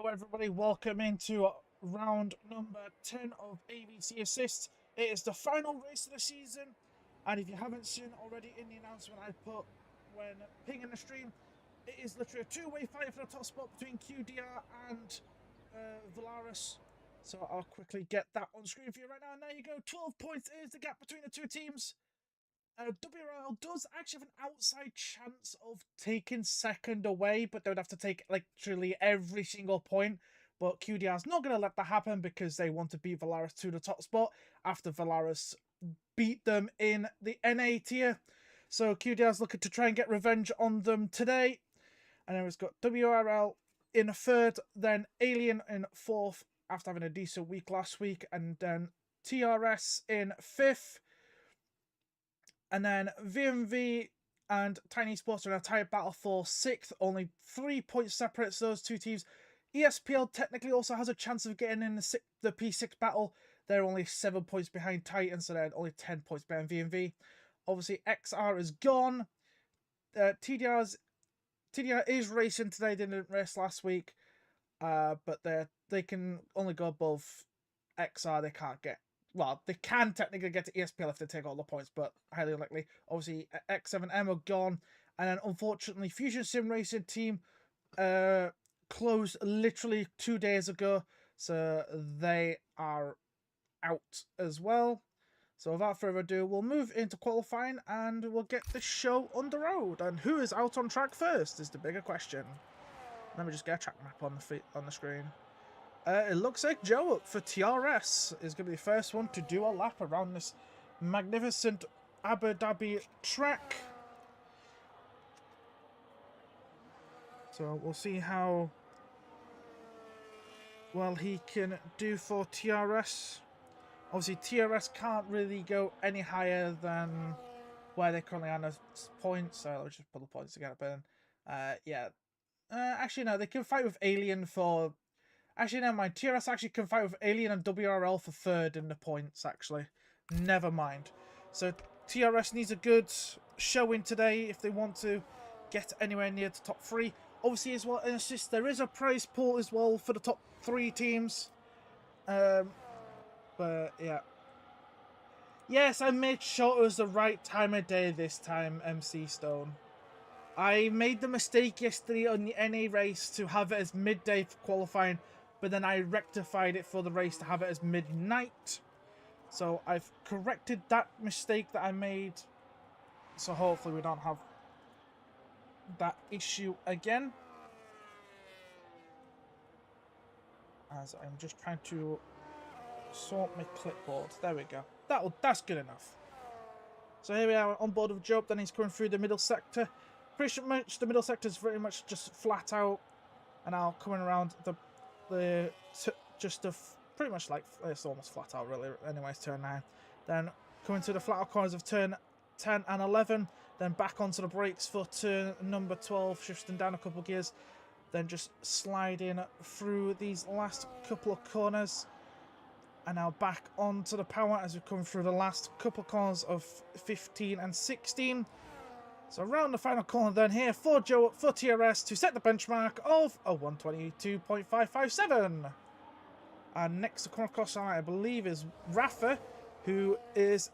Hello everybody, welcome into round number 10 of AVC Assists. It is the final race of the season, and if you haven't seen already in the announcement I put when pinging the stream, it is literally a two-way fight for the top spot between QDR and Valaris. So I'll quickly get that on screen for you right now, and there you go, 12 points is the gap between the two teams. WRL does actually have an outside chance of taking second away, but they would have to take literally every single point. But QDR's not going to let that happen because they want to beat Valaris to the top spot after Valaris beat them in the NA tier. So QDR's looking to try and get revenge on them today. And then we've got WRL in third, then Alien in fourth after having a decent week last week, and then TRS in fifth. And then VMV and Tiny Sports are in a tight battle for sixth. Only 3 points separates those two teams. ESPL technically also has a chance of getting in the P6 battle. They're only 7 points behind Titan, so they're only 10 points behind VMV. Obviously, XR is gone. TDR is racing today. They didn't race last week. But they can only go above XR. They can't get... Well, they can technically get to ESPL if they take all the points, but highly unlikely. Obviously, X7M are gone. And then, unfortunately, Fusion Sim Racing team closed literally 2 days ago. So they are out as well. So without further ado, we'll move into qualifying and we'll get the show on the road. And who is out on track first is the bigger question. Let me just get a track map on the screen. It looks like Joe for TRS is going to be the first one to do a lap around this magnificent Abu Dhabi track. So we'll see how well he can do for TRS. Obviously, TRS can't really go any higher than where they currently are on the points. So let's just put the points together. But yeah. Actually, no, they can fight with Alien for... Actually, never mind. TRS actually can fight with Alien and WRL for third in the points, actually. Never mind. So, TRS needs a good showing today if they want to get anywhere near the top three. Obviously, as well, in assists, there is a prize pool as well for the top three teams. But, yeah. Yes, I made sure it was the right time of day this time, MC Stone. I made the mistake yesterday on the NA race to have it as midday for qualifying, but then I rectified it for the race to have it as midnight. So I've corrected that mistake that I made. So hopefully we don't have that issue again. As I'm just trying to sort my clipboard. There we go. That's good enough. So here we are on board with Job. Then he's coming through the middle sector. Pretty much the middle sector is very much just flat out. And now coming around pretty much like it's almost flat out really. Anyways, turn 9. Then coming to the flat out corners of turn 10 and 11. Then back onto the brakes for turn number 12, shifting down a couple of gears. Then just sliding through these last couple of corners. And now back onto the power as we come through the last couple of corners of 15 and 16. So around the final corner then here for TRS to set the benchmark of a 122.557. And next to come across I believe is Rafa, who is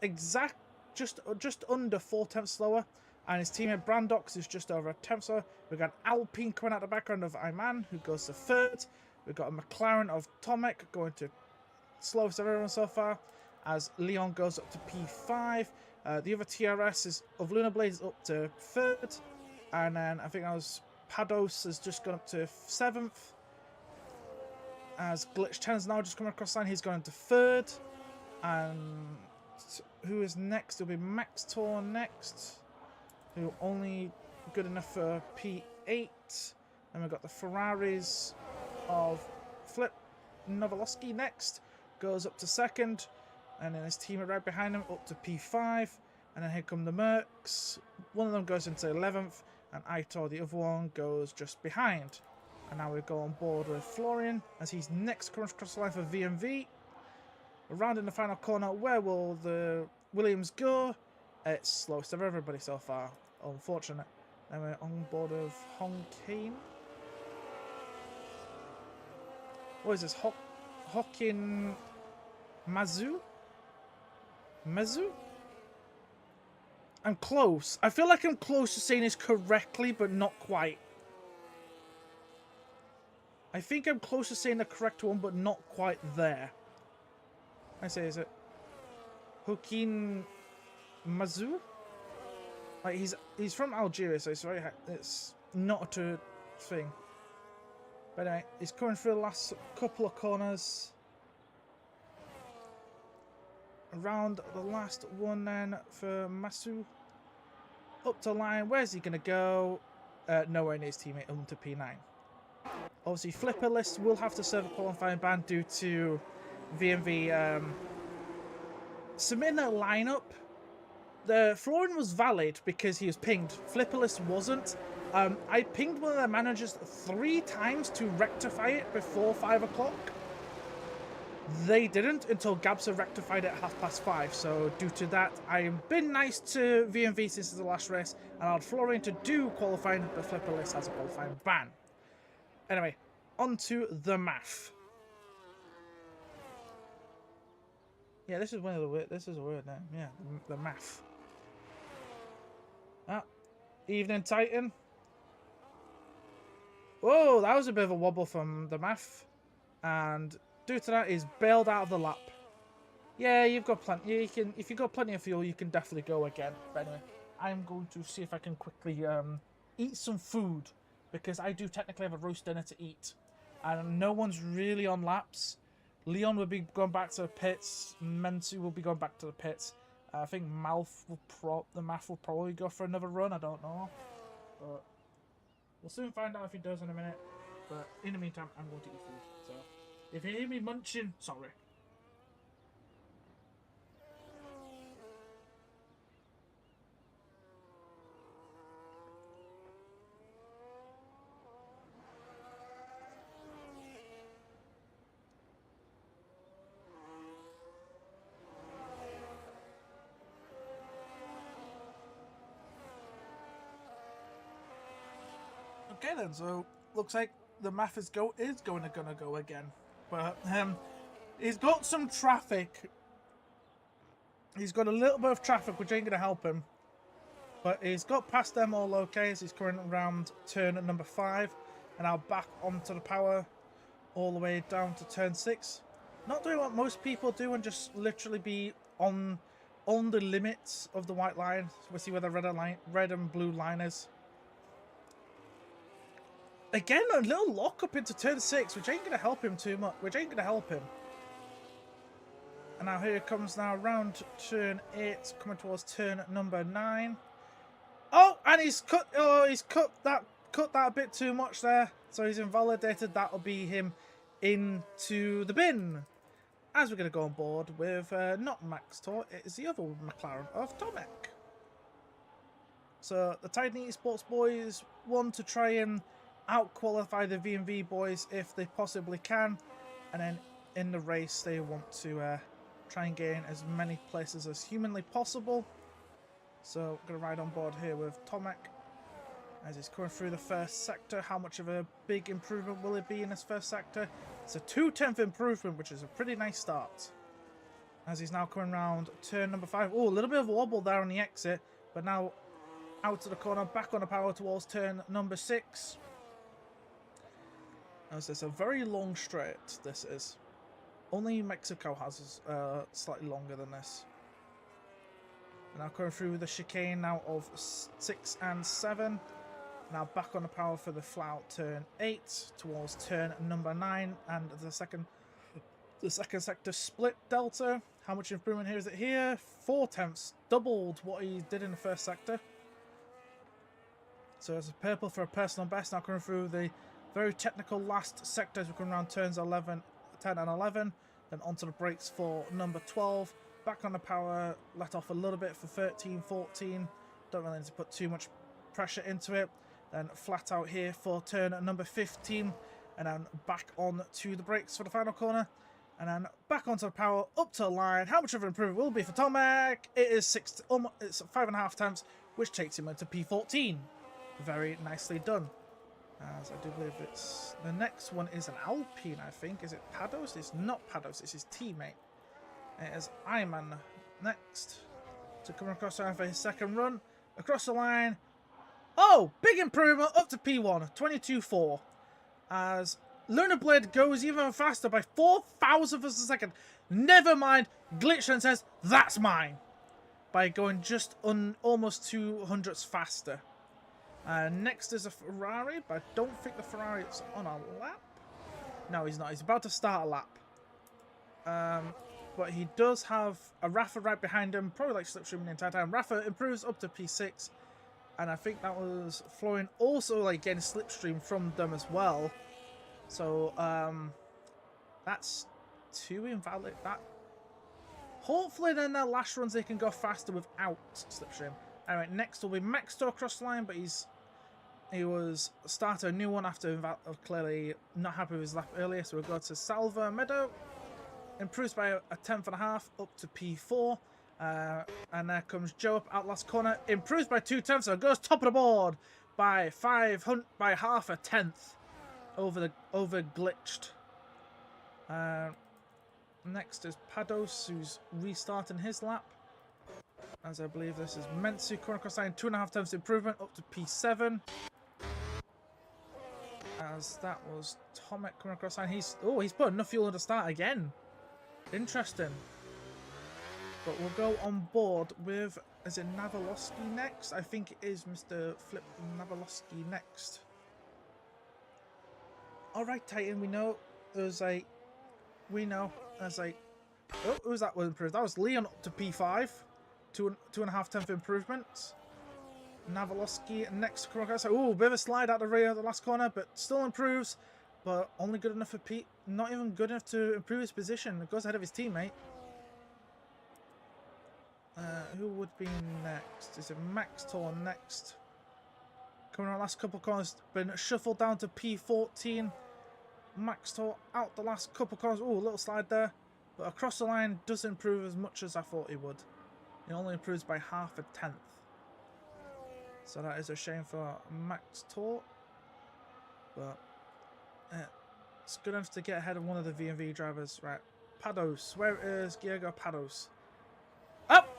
just under 4/10 slower, and his teammate Brandox is just over a 10th slower. We've got Alpine coming out the background of Iman, who goes to third. We've got a McLaren of Tomek going to slowest of everyone so far, as Leon goes up to P5. The other TRS is of Lunar Blades up to third, and then I think that was Pados has just gone up to 7th. As Glitch 10 is now just coming across the line, he's going to third. And who is next? It'll be Max Tor next, who only good enough for P8. And we've got the Ferraris of Flip Novolosky next, goes up to second. And then his teammate right behind him up to P5. And then here come the Mercs. One of them goes into 11th. And Aitor, the other one, goes just behind. And now we go on board with Florian as he's next across the line for VMV. Around in the final corner, where will the Williams go? It's slowest of everybody so far. Unfortunate. Then we're on board of Hong Kane. What is this? Hokin Mazu? Mezu? I'm close. I feel like I'm close to saying this correctly, but not quite. I think I'm close to saying the correct one, but not quite there. I say, is it Hokin Mazu? Like he's from Algeria, so it's not a thing. But anyway, he's coming through the last couple of corners. Around the last one then for Masu. Up to line. Where's he going to go? Nowhere near his teammate Hunter P9. Obviously, Flipper List will have to serve a qualifying ban due to VMV submitting their lineup. The flooring was valid because he was pinged. Flipper List wasn't. I pinged one of their managers 3 times to rectify it before 5 o'clock. They didn't until Gabsa rectified it at 5:30. So due to that, I've been nice to VMV since the last race, and I allowed Florian to do qualifying, but Flipper List has a qualifying ban. Anyway, on to the math. Yeah, this is one of the word. This is a word now. Yeah, the math. Ah, Evening Titan. Whoa, that was a bit of a wobble from the math, and due to that, he's bailed out of the lap. Yeah, you've got plenty. You can, if you've got plenty of fuel, you can definitely go again. But anyway, I'm going to see if I can quickly eat some food, because I do technically have a roast dinner to eat, and no one's really on laps. Leon will be going back to the pits. Mensu will be going back to the pits. I think the Math will probably go for another run. I don't know, but we'll soon find out if he does in a minute. But in the meantime, I'm going to eat food. So if you hear me munching, sorry. Okay then, so looks like the Math is gonna go again, but he's got some traffic. He's got a little bit of traffic, which ain't gonna help him, but he's got past them all okay as he's currently around turn at number 5, and now back onto the power all the way down to turn 6. Not doing what most people do and just literally be on the limits of the white line. We'll see where the red and blue line is. Again, a little lock up into turn 6, which ain't going to help him too much. And now here it comes now around turn 8, coming towards turn number 9. Oh, and he's cut that a bit too much there. So he's invalidated. That'll be him into the bin. As we're going to go on board with not Max Tor, it is the other McLaren of Tomek. So the Titan Esports boys want to try and out-qualify the VMV boys if they possibly can, and then in the race they want to try and gain as many places as humanly possible. So I'm going to ride on board here with Tomek as he's coming through the first sector. How much of a big improvement will it be in this first sector? It's a 2/10 improvement, which is a pretty nice start. As he's now coming around turn number 5. Oh, a little bit of a wobble there on the exit, but now out to the corner, back on the power towards turn number 6. As it's a very long straight, this is. Only Mexico has slightly longer than this. Now coming through the chicane now of 6 and 7. Now back on the power for the flat turn 8 towards turn number 9, and the second sector split delta. How much improvement here is it here? 4/10, doubled what he did in the first sector. So it's a purple for a personal best. Now coming through the very technical last sectors. We're coming around turns 10 and 11. Then onto the brakes for number 12. Back on the power, let off a little bit for 13, 14. Don't really need to put too much pressure into it. Then flat out here for turn number 15. And then back on to the brakes for the final corner. And then back onto the power, up to the line. How much of an improvement will be for Tomek? It is it's 5.5 tenths, which takes him into P14. Very nicely done. As I do believe it's... The next one is an Alpine, I think. Is it Pados? It's not Pados, it's his teammate. It is Iman next to come across the line for his second run. Across the line. Oh! Big improvement up to P1. 22.4. As Lunar Blade goes even faster by 4 thousandths of a second. Never mind. Glitched and says, that's mine. By going just almost 200ths faster. Next is a Ferrari, but I don't think the Ferrari is on a lap. No, he's not. He's about to start a lap. But he does have a Rafa right behind him, probably like slipstreaming the entire time. Rafa improves up to P6, and I think that was Florian also like getting slipstream from them as well. So that's 2 invalid. That hopefully then their last runs they can go faster without slipstream. Anyway, next will be Max to across the line, but he was started a new one after clearly not happy with his lap earlier, so we'll go to Salva Meadow. Improves by a 1/10.5 up to P4. And there comes Joe up out last corner. Improves by 2/10, so goes top of the board by 500 by half a tenth over glitched. Next is Pados, who's restarting his lap. As I believe this is Mentsu coming across line, 2.5 improvement up to P7. As that was Tomek coming across line. He's put enough fuel in the start again. Interesting. But we'll go on board with, is it Navaloski next? I think it is Mr. Flip Navaloski next. Alright, Titan, we know there's a... Oh, who's that was improved? That was Leon up to P5. 2.5 improvement. Navaloski next to come across. Ooh, bit of a slide out the rear of the last corner, but still improves. But only good enough for Pete. Not even good enough to improve his position. It goes ahead of his teammate. Who would be next? Is it Max Tor next? Coming on the last couple of corners. Been shuffled down to P14. Max Tor out the last couple of corners. Ooh, a little slide there. But across the line doesn't improve as much as I thought he would. He only improves by 0.5. So that is a shame for Max Tor. But it's good enough to get ahead of one of the V&V drivers. Right, Pados. Where is Diego Pados? Up!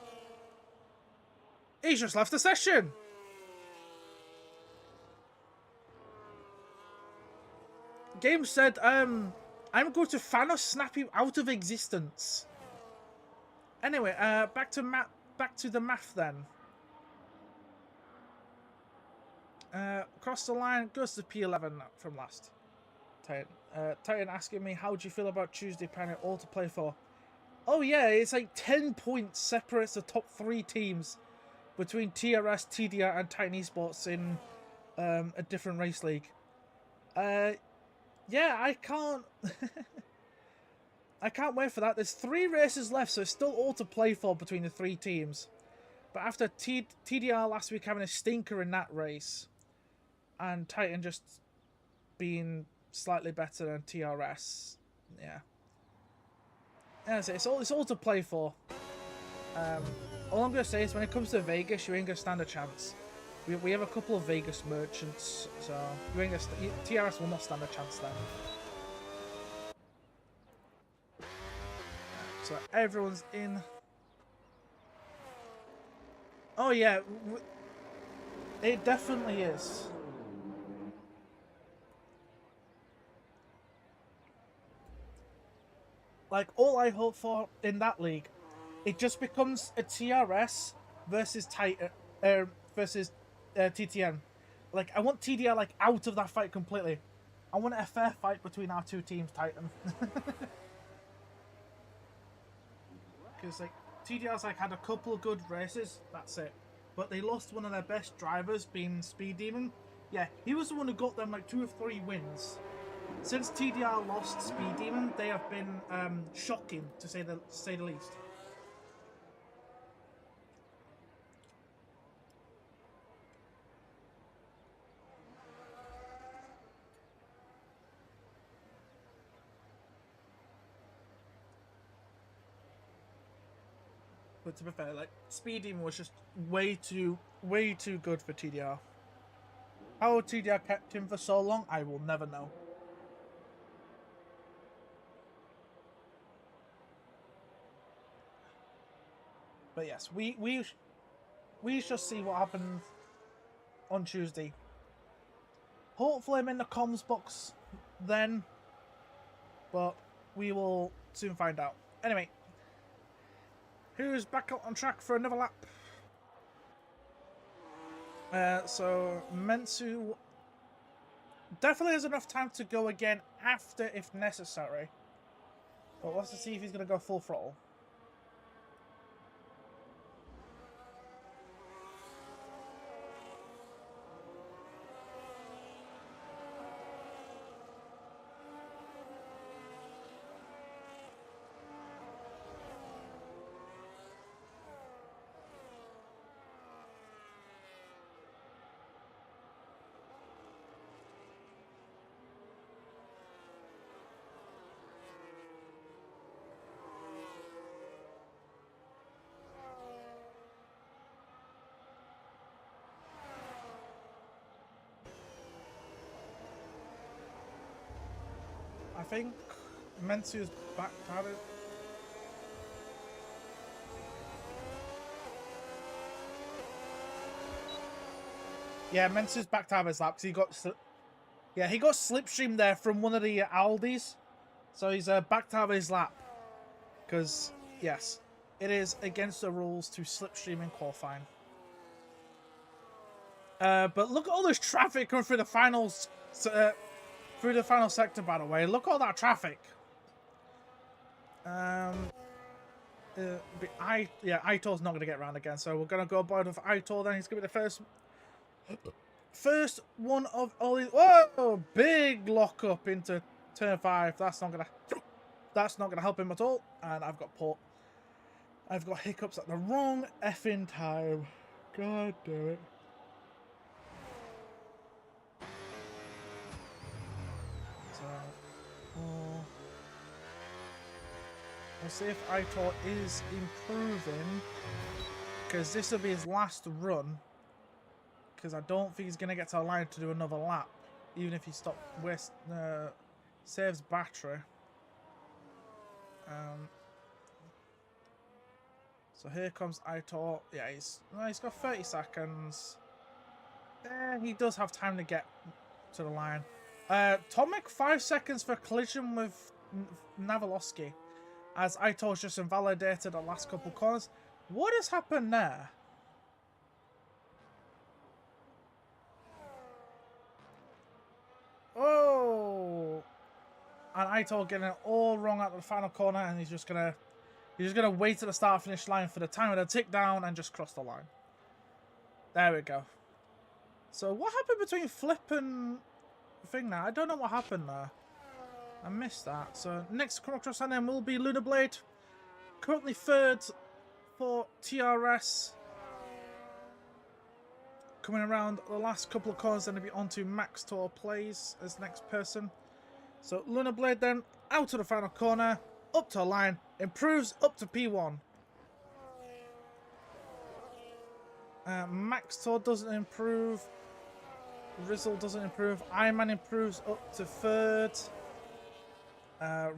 He's just left the session! Game said, I'm going to Thanos snap you out of existence. Anyway, back to the math then. Across the line, goes to P11 from last. Titan asking me, how do you feel about Tuesday panel all to play for? Oh yeah, it's like 10 points separates the top 3 teams between TRS, TDR and Titan Esports in a different race league. Yeah, I can't... I can't wait for that. There's 3 races left, so it's still all to play for between the 3 teams. But after TDR last week having a stinker in that race, and Titan just being slightly better than TRS, yeah. As it's all to play for. All I'm gonna say is when it comes to Vegas, you ain't gonna stand a chance. We have a couple of Vegas merchants, so you ain't gonna TRS will not stand a chance then. So everyone's in. Oh yeah, it definitely is. Like, all I hope for in that league, it just becomes a TRS versus Titan, versus TTN. Like, I want TDR like out of that fight completely. I want a fair fight between our 2 teams, Titan. Because like TDR's like had a couple of good races, that's it. But they lost one of their best drivers, being Speed Demon. Yeah, he was the one who got them like 2 or 3 wins. Since TDR lost Speed Demon, they have been shocking to say the least. But to be fair, like Speed Demon was just way too good for TDR. How TDR kept him for so long, I will never know. But yes, we shall see what happens on Tuesday. Hopefully I'm in the comms box then, but we will soon find out. Anyway, who's back out on track for another lap? So Mensu definitely has enough time to go again after if necessary. But let's see if he's going to go full throttle. I think Mensu's back at it. Yeah, Mensu's back to have his lap because he got slipstreamed there from one of the Aldis, so he's back to have his lap because yes, it is against the rules to slipstream in qualifying. But look at all this traffic coming through the finals. Through the final sector, by the way. Look at all that traffic. Aitor's not going to get around again, so we're going to go aboard with Aitor then. He's going to be the first one of all these. Whoa! Big lock up into turn 5. That's not going to help him at all. And I've got hiccups at the wrong effing time. God damn it. We'll see if Aitor is improving, because this will be his last run, because I don't think he's going to get to the line to do another lap, even if he saves battery. So here comes Aitor. Yeah, he's got 30 seconds. He does have time to get to the line. Tomek 5 seconds for collision with Navalowski, as Aitor's just invalidated the last couple corners. What has happened there? Oh! And Aitor getting it all wrong at the final corner, and he's just gonna wait to the start finish line for the timer to tick down and just cross the line. There we go. So what happened between Flip and thing now? I don't know what happened there. I missed that. So next come across on them will be Lunar Blade. Currently third for TRS. Coming around the last couple of corners, then to be onto Max Tor Plays as next person. So Lunar Blade then out of the final corner, up to the line, improves up to P1. Max Tor doesn't improve. Rizzle doesn't improve. Iron improves up to third.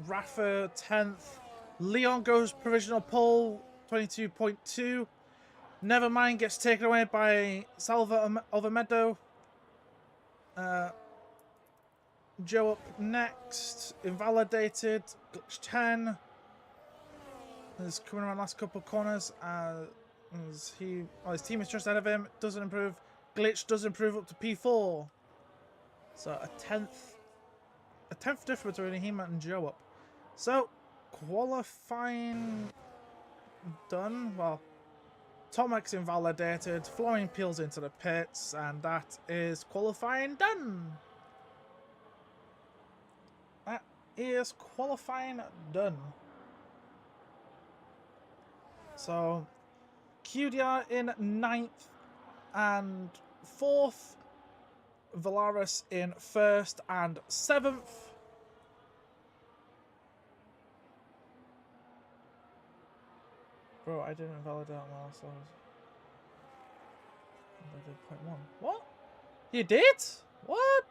Rafa 10th. Leon goes provisional pole 22.2. Nevermind gets taken away by Salva Ovamedo. Joe up next. Invalidated. Glitch 10. Is coming around last couple of corners. His team is just ahead of him. Doesn't improve. Glitch does improve up to P4. So a 10th difference between him and Joe up. So qualifying done. Well, Tomek's invalidated. Florian peels into the pits, and that is qualifying done. That is qualifying done. So QDR in 9th and 4th. Valaris in 1st and 7th. Bro, I didn't invalidate that well, so I did 0.1. What? You did? What?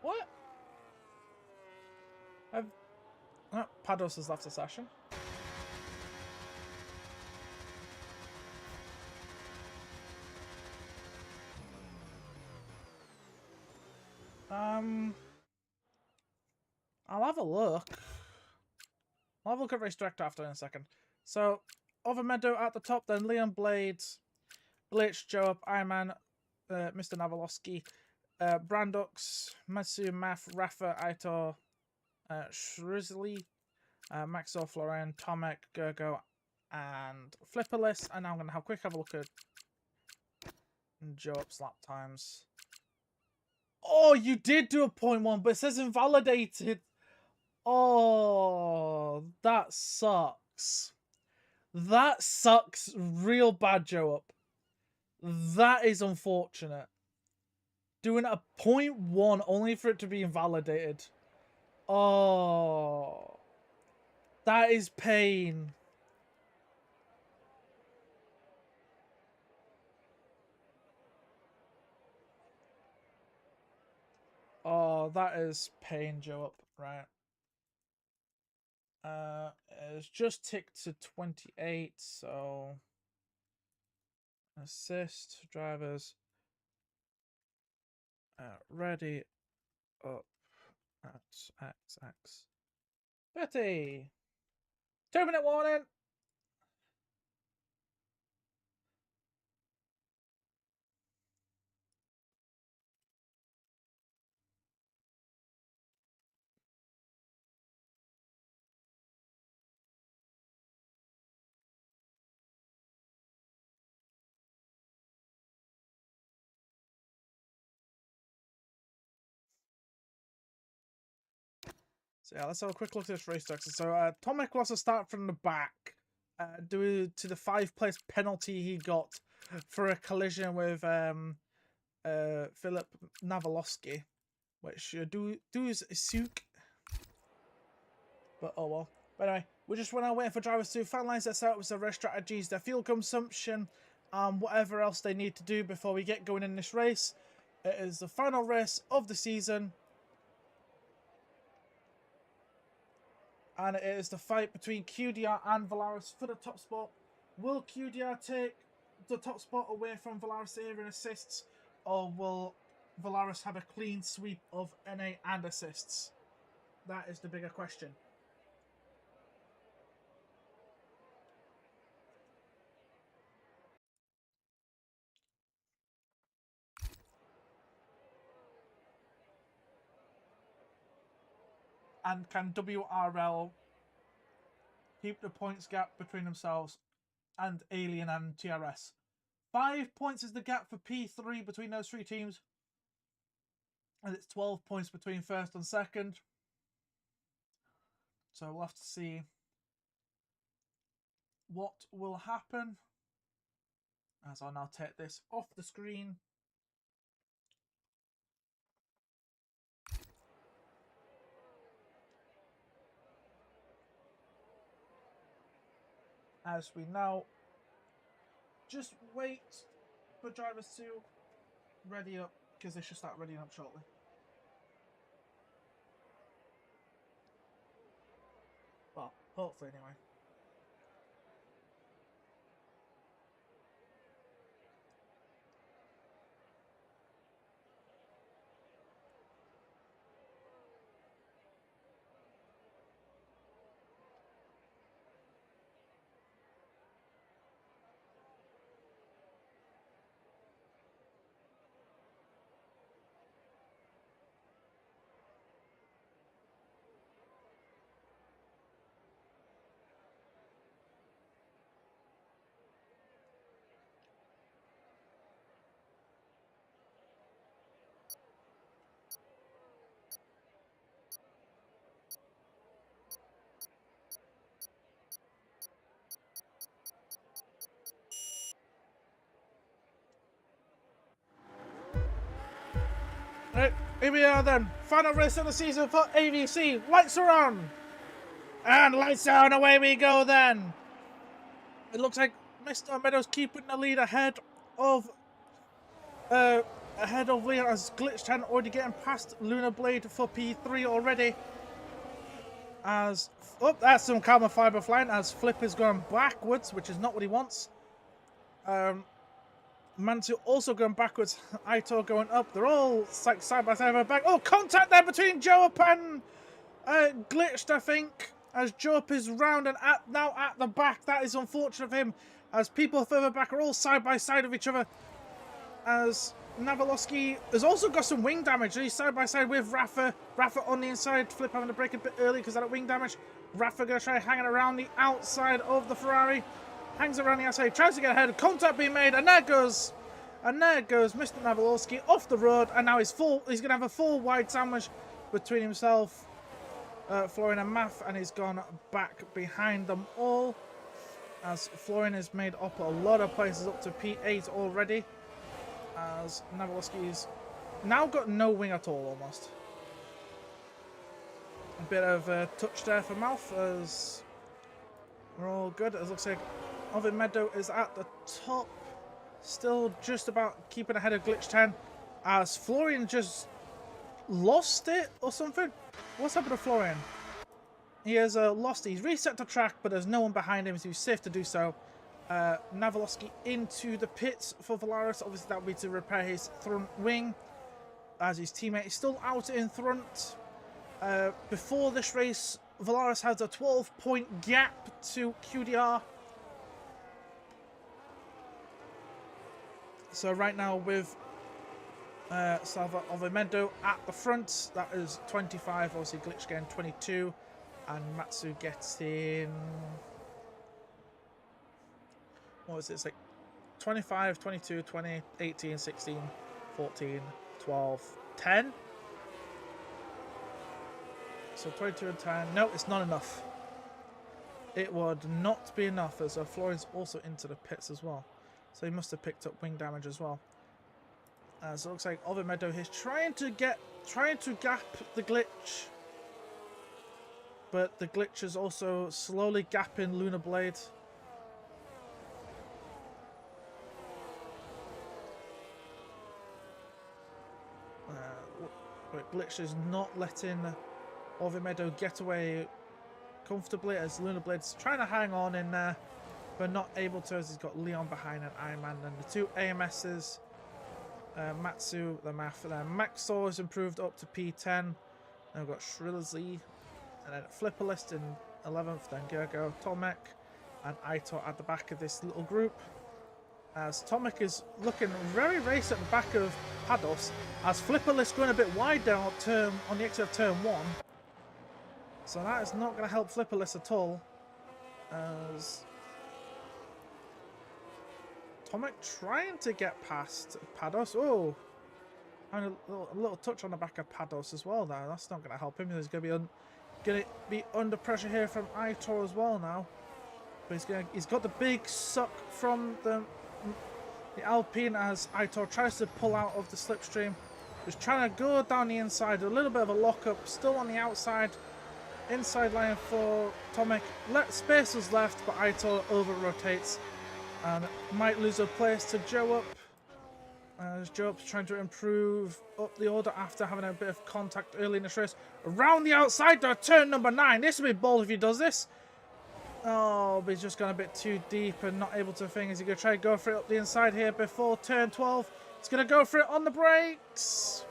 What? Oh, Pados has left the session. I'll have a look. I'll have a look at race director after in a second. So, Over Meadow at the top, then Leon Blades, Blitz, Joe Up, Iron Man, Mr. Navalowski, Brandux, Matsu, Math, Rafa, Aitor, Shrizli, Maxo, Florian, Tomek, Gergo, and Flipperless. And now I'm going to have a quick look at Joe Up's lap times. Oh, you did do a 0.1, but it says invalidated. Oh, that sucks. That sucks real bad, Joe Up. That is unfortunate. Doing a 0.1 only for it to be invalidated. Oh, that is pain. Oh, that is pain, Joe Up. Right. It's just ticked to 28, so assist drivers ready up at XX. Betty, 2-minute warning. So yeah, let's have a quick look at this race structure. So Tomek lost a start from the back due to the 5-place penalty he got for a collision with Philip Navalowski, which does suit. But oh well. But anyway, we just went out waiting for drivers to finalise their setups, their race strategies, their fuel consumption, and whatever else they need to do before we get going in this race. It is the final race of the season. And it is the fight between QDR and Valaris for the top spot. Will QDR take the top spot away from Valaris here in assists, or will Valaris have a clean sweep of NA and assists? That is the bigger question. And can WRL keep the points gap between themselves and Alien and TRS? 5 points is the gap for P3 between those three teams. And it's 12 points between first and second. So we'll have to see what will happen. As I'll now take this off the screen. As we now just wait for drivers to ready up, because they should start readying up shortly. Well, hopefully anyway. Right, here we are then. Final race of the season for AVC. Lights are on. And lights are on, away we go then. It looks like Mr. Meadows keeping the lead ahead of ahead of Leon as Glitch 10 already getting past Lunar Blade for P3 already. As, oh, that's some carbon fiber flying as Flip is going backwards, which is not what he wants. Mantu also going backwards, Aitor going up. They're all side by side back. Oh, contact there between Joe and Glitched, I think, as Joe is round and now at the back. That is unfortunate for him, as people further back are all side by side of each other. As Navalowski has also got some wing damage. He's side by side with Rafa. Rafa on the inside. Flip having to break a bit early because of that wing damage. Rafa going to try hanging around the outside of the Ferrari. Hangs around the outside. Tries to get ahead. Contact being made. And there goes Mr. Navalowski off the road. And now he's going to have a full wide sandwich between himself, Florian and Math. And he's gone back behind them all. As Florian has made up a lot of places up to P8 already. As Navalowski's now got no wing at all, almost. A bit of a touch there for Mouth, as we're all good. It looks like Ovid Meadow is at the top, still just about keeping ahead of Glitch 10, as Florian just lost it or something. What's happened to Florian? He has lost it. He's reset the track, but there's no one behind him, so he's safe to do so. Navalowski into the pits for Valaris. Obviously, that would be to repair his front wing, as his teammate is still out in front. Before this race, Valaris has a 12-point gap to QDR. So right now with Salva Ovimendo at the front, that is 25. Obviously, Glitch getting 22, and Matsu getting... what is it? It's like 25, 22, 20, 18, 16, 14, 12, 10. So 22 and 10. No, it's not enough. It would not be enough, as Florian's also into the pits as well. So he must have picked up wing damage as well. So it looks like Ovimedo is trying to gap the Glitch. But the Glitch is also slowly gapping Lunar Blade. But Glitch is not letting Ovimedo get away comfortably, as Lunar Blade's trying to hang on in there, but not able to, as he's got Leon behind and Iron Man and the two AMSs. Matsu, the Math, and then Maxor has improved up to P10. Then we've got Shrillersley, and then Flipperlist in 11th, then Gergo, Tomek, and Aitor at the back of this little group. As Tomek is looking very race at the back of Pados, as Flipperlist going a bit wide down on the exit of turn 1. So that is not going to help Flipperlist at all. As Tomek trying to get past Pados. Oh, and a little touch on the back of Pados as well there. That's not going to help him. He's going to be under pressure here from Aitor as well now. But he's got the big suck from the Alpine, as Aitor tries to pull out of the slipstream. He's trying to go down the inside. A little bit of a lockup. Still on the outside. Inside line for Tomek. Space was left, but Aitor over-rotates and might lose a place to Joe Up. As Joe Up's trying to improve up the order after having a bit of contact early in the race. Around the outside to turn number 9. This will be bold if he does this. Oh, but he's just gone a bit too deep and not able to thing. Is he going to try to go for it up the inside here before turn 12? He's going to go for it on the brakes.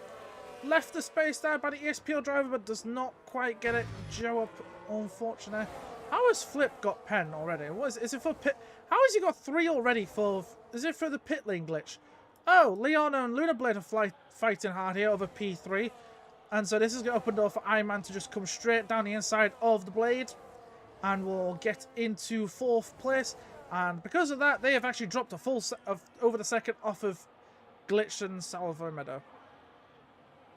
Left the space there by the ESPL driver, but does not quite get it. Joe Up, unfortunately. How has Flip got pen already? Is it for pit? How has he got 3 already for? Is it for the pit lane glitch? Oh, Leon and Lunar Blade are fighting hard here over P3. And so this is going to open the door for Iron Man to just come straight down the inside of the Blade. And will get into 4th place. And because of that, they have actually dropped a full set of over the second off of Glitch and Salvo Meadow.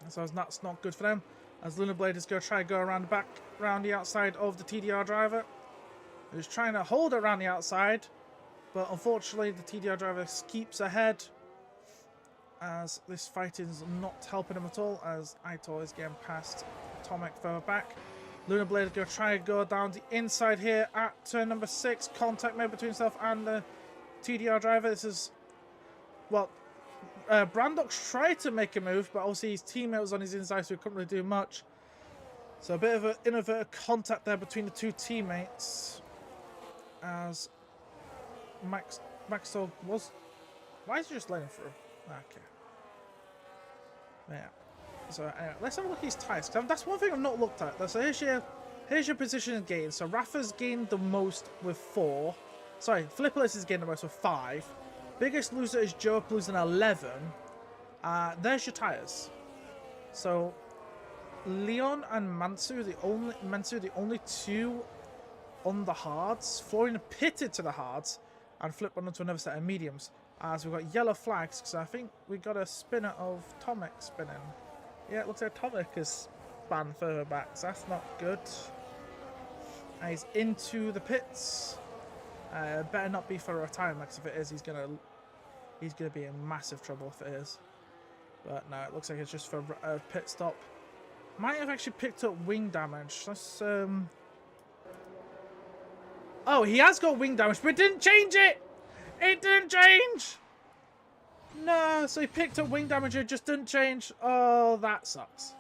So that's not good for them. As Lunar Blade is going to try to go around the back, around the outside of the TDR driver. Who's trying to hold it around the outside. But unfortunately, the TDR driver keeps ahead. As this fighting is not helping him at all. As Aitor is getting past Tomek further back. Lunar Blade is going to try and go down the inside here at turn number 6. Contact made between himself and the TDR driver. This is, well, Brandox tried to make a move, but obviously his teammate was on his inside, so he couldn't really do much. So a bit of an inverted contact there between the two teammates. As Maxwell was... Why is he just letting through? Okay. Yeah. So anyway, let's have a look at his tyres. That's one thing I've not looked at. So here's your position gain. So Rafa's gained the most with 4. Sorry, Flipperless has gained the most with 5. Biggest loser is Joe losing 11. There's your tyres. So Leon and Mansu, the only two on the hards. Florian pitted to the hards and flipped on to another set of mediums. As we've got yellow flags, because I think we got a spinner of Tomek spinning. Yeah, it looks like Tomek is banned further back, so that's not good. And he's into the pits. Better not be for a retirement, because if it is, he's gonna be in massive trouble if it is. But no, it looks like it's just for a pit stop. Might have actually picked up wing damage. Let's Oh, he has got wing damage, but it didn't change it! It didn't change! No, so he picked up wing damage, it just didn't change. Oh, that sucks.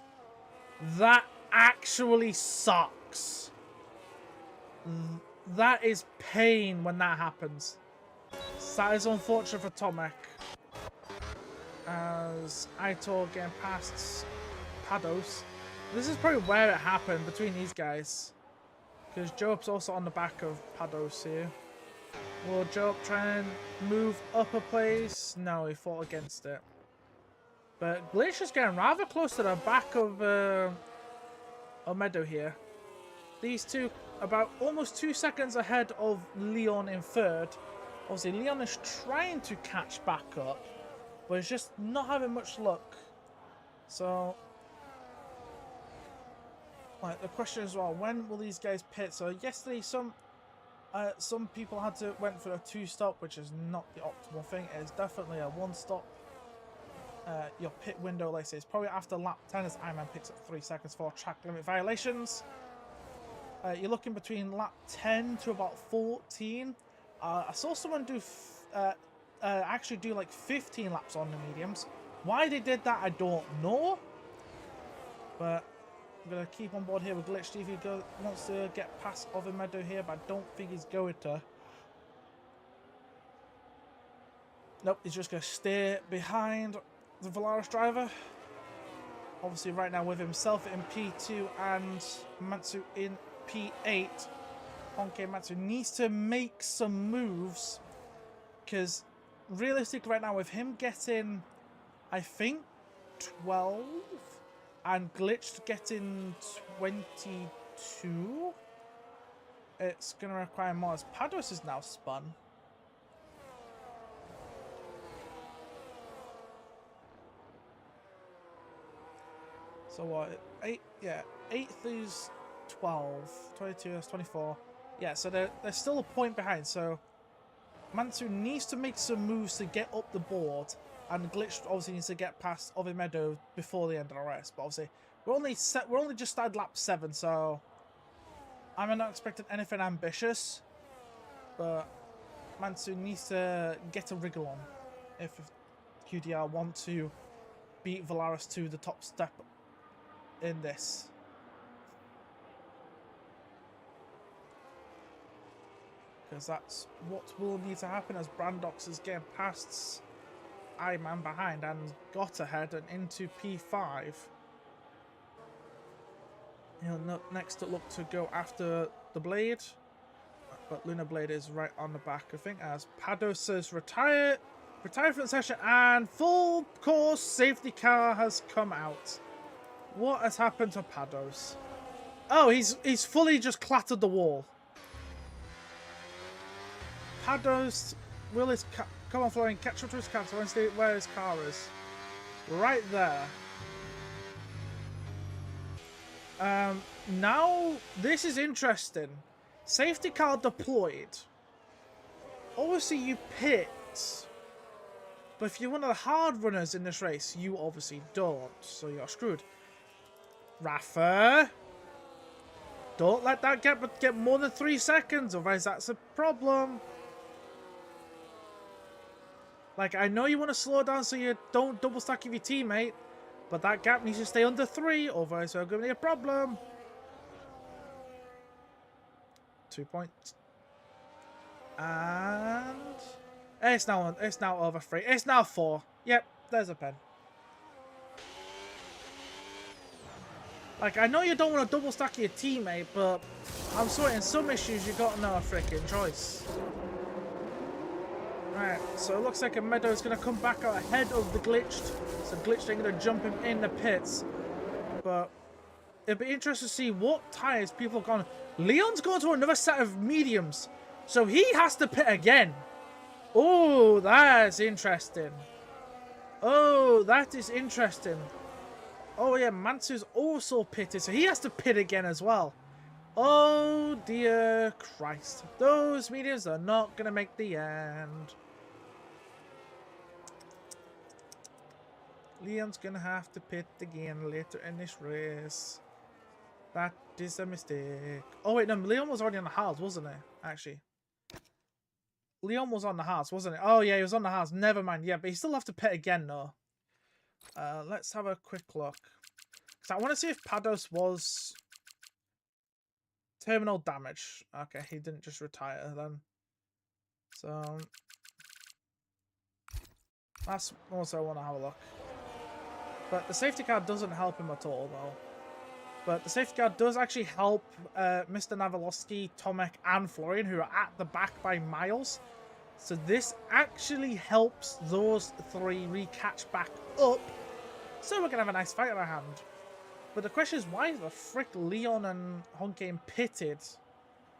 That actually sucks. That is pain when that happens. So that is unfortunate for Tomek. As Aitor getting past Pados. This is probably where it happened between these guys. Because Job's also on the back of Pados here. Will Job try and move up a place? No, he fought against it. But Glitch is getting rather close to the back of Meadow here. These two about almost 2 seconds ahead of Leon in third. Obviously, Leon is trying to catch back up, but he's just not having much luck. So, like, the question is, well, when will these guys pit? So yesterday, some people went for a 2-stop, which is not the optimal thing. It is definitely a 1-stop. Your pit window, like I say, is probably after lap 10 as Iron Man picks up 3 seconds for track limit violations. You're looking between lap 10 to about 14. I saw someone actually do like 15 laps on the mediums. Why they did that, I don't know. But I'm going to keep on board here with Glitch. See if he wants to get past Meadow here, but I don't think he's going to. Nope, he's just going to stay behind the Valaris driver. Obviously right now with himself in P2 and Matsu in P8. Honke Matsu needs to make some moves, because realistically right now with him getting, I think, 12 and Glitched getting 22, it's going to require more. As Pados is now spun. So what? 8, yeah, 8 is 12, 22 is 24. Yeah, so they're still a point behind. So Mansu needs to make some moves to get up the board, and Glitch obviously needs to get past Meadow before the end of the race. But obviously we're only just started lap 7, so I'm not expecting anything ambitious. But Mansu needs to get a wriggle on if QDR want to beat Valaris to the top step in this. Because that's what will need to happen as Brandox is getting past Iman behind and got ahead and into P5. He'll next look to go after the Blade, but Lunar Blade is right on the back, I think, as Pados says retire from the session, and full course safety car has come out. What has happened to Pados? Oh, he's fully just clattered the wall. Pados will his come on, Florian, catch up to his car so I want to see where his car is. Right there. Now this is interesting. Safety car deployed. Obviously you pit, but if you're one of the hard runners in this race, you obviously don't, so you're screwed. Rafa, don't let that get more than 3 seconds, otherwise that's a problem. Like, I know you want to slow down so you don't double stack with your teammate, but that gap needs to stay under 3, otherwise it's going to be a problem. 2 points. And it's now over 3. It's now 4. Yep, there's a pen. Like, I know you don't want to double stack your teammate, but I'm sorting some issues, you got no freaking choice. Right, so it looks like a Meadow is going to come back out ahead of the Glitched. So Glitched ain't going to jump him in the pits. But it'd be interesting to see what tyres people have gone. Leon's going to another set of mediums. So he has to pit again. Oh, that's interesting. Oh, that is interesting. Oh yeah, Mansu's also pitted, so he has to pit again as well. Oh dear Christ. Those mediums are not going to make the end. Leon's going to have to pit again later in this race. That is a mistake. Oh wait, no, Leon was already on the hards, wasn't he? Actually. Leon was on the hards, wasn't he? Oh yeah, he was on the hards. Never mind. Yeah, but he still have to pit again though. Let's have a quick look. So I want to see if Pados was terminal damage. Okay, he didn't just retire then. So that's also I want to have a look. But the safety car doesn't help him at all though. But the safety car does actually help Mr. Navalowski, Tomek, and Florian, who are at the back by miles. So this actually helps those 3 recatch back up. So we're going to have a nice fight in our hand. But the question is, why is the frick Leon and Honkin pitted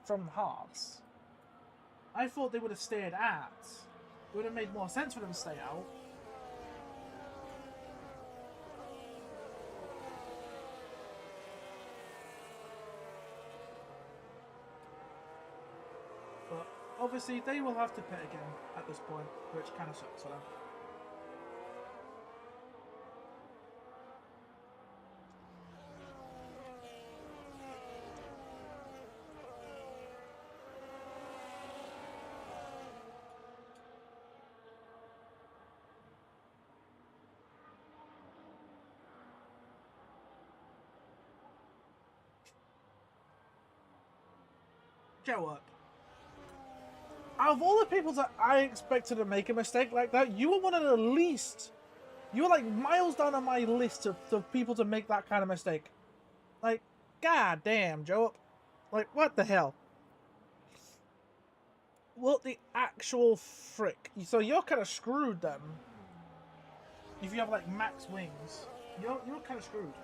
from Hearts? I thought they would have stayed at. It would have made more sense for them to stay out. But obviously they will have to pit again at this point, which kind of sucks for them. Joe up. Out of all the people that I expected to make a mistake like that, you were one of the least. You were like miles down on my list of people to make that kind of mistake. Like, god damn, Joe. Like, what the hell? What the actual frick? So you're kind of screwed then. If you have like max wings, you're kind of screwed.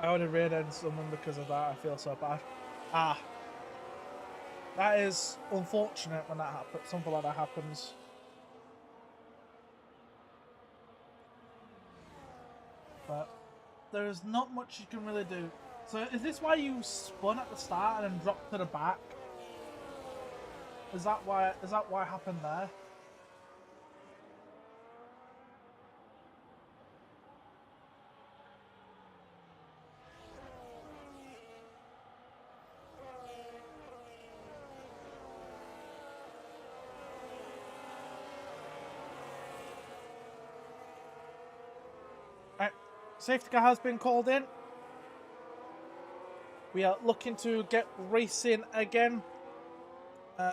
I would have rear-ended someone because of that. I feel so bad. Ah. That is unfortunate when that happens. Something like that happens. But there is not much you can really do. So is this why you spun at the start and then dropped to the back? Is that why it happened there? Safety car has been called in. We are looking to get racing again.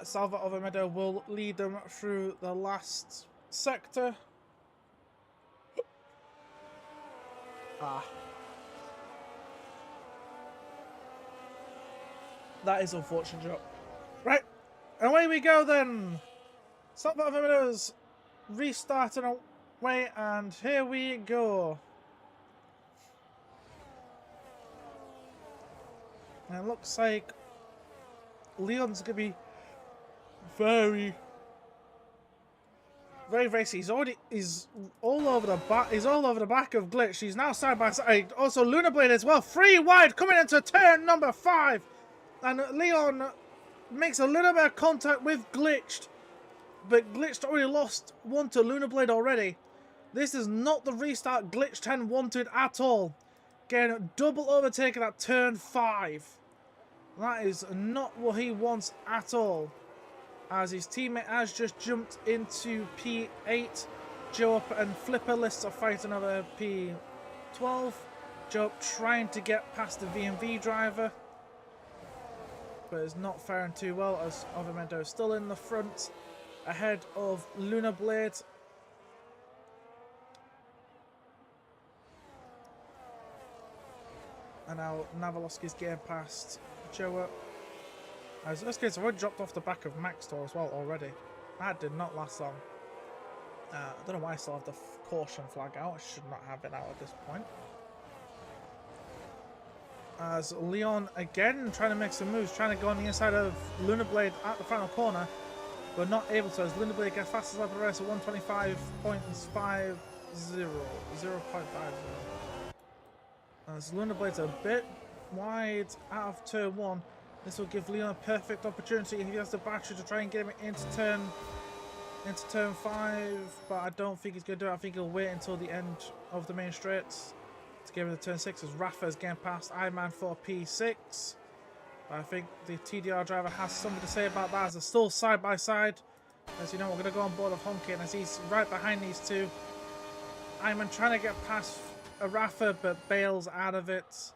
Salva Overmeadow will lead them through the last sector. Ah. That is unfortunate, Joe. Right, away we go then. Salva Overmeadow's restarting away, and here we go. And it looks like Leon's going to be very, very racy. He's all over the back. He's all over the back of Glitch. He's now side by side. Also, Lunar Blade as well. 3 wide coming into turn number 5, and Leon makes a little bit of contact with Glitched, but Glitched already lost one to Lunar Blade already. This is not the restart Glitch 10 wanted at all. Getting double overtaken at turn 5. That is not what he wants at all. As his teammate has just jumped into P8. Joe Up and Flipper Lists are fighting over P12. Joe Up trying to get past the VMV driver, but it's not faring too well as Ovamento is still in the front, ahead of Lunar Blade. And now Navalowski's getting past Joe Up. As this kid's already dropped off the back of Max Tor as well already. That did not last long. I don't know why I still have the caution flag out. I should not have it out at this point. As Leon again trying to make some moves, trying to go on the inside of Lunar Blade at the final corner, but not able to, as Lunar Blade gets fastest lap of the race at 125.50. 0.50. As Lunar Blade's a bit wide out of turn 1. This will give Leon a perfect opportunity if he has the battery to try and get him into turn 5, but I don't think he's going to do it. I think he'll wait until the end of the main straights to get him to turn 6 as Rafa is getting past Iman for P6. But I think the TDR driver has something to say about that as they're still side by side. As you know, we're going to go on board of Honkin as he's right behind these two. Iman trying to get past Rafa but bails out of it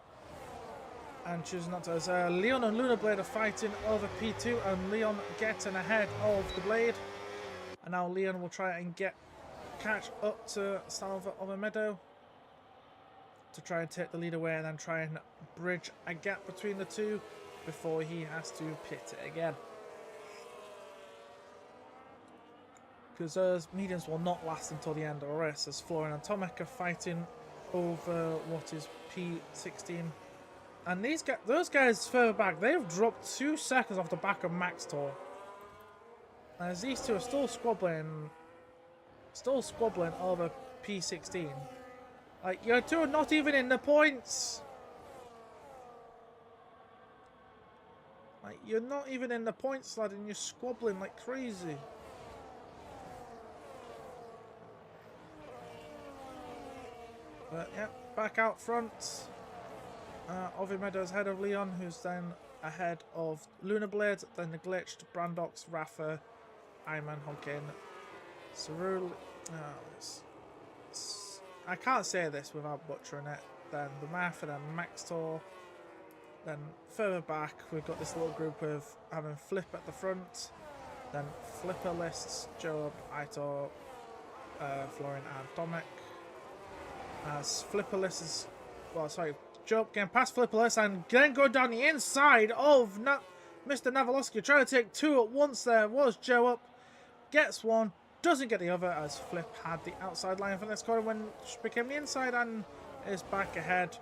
and chooses not to. As Leon and Lunar Blade are fighting over P2 and Leon getting ahead of the Blade. And now Leon will try and catch up to Salva Ovamedo to try and take the lead away and then try and bridge a gap between the two before he has to pit it again. Because those mediums will not last until the end of the race as Florian and Tomek are fighting over what is P16. And those guys further back, they've dropped 2 seconds off the back of Max Tor. As these two are still squabbling over P16. Like, you two are not even in the points. Like, you're not even in the points, lad, and you're squabbling like crazy. But yeah, back out front. Ovimedo's ahead of Leon, who's then ahead of Lunar Blade, then the Glitched, Brandox, Rafa, Iman, Honkin, Cerule. I can't say this without butchering it. Then the Math, and then Max Tor. Then further back, we've got this little group of having Flip at the front. Then Flipper Lists, Joab, Aitor, Florian, and Domek. As Flipper Lists is, well, sorry, Joab getting past Flipper Lists and then go down the inside of Mr. Navalowski. Trying to take 2 at once there was Joab. Gets one, doesn't get the other as Flip had the outside line for this corner when it became the inside and is back ahead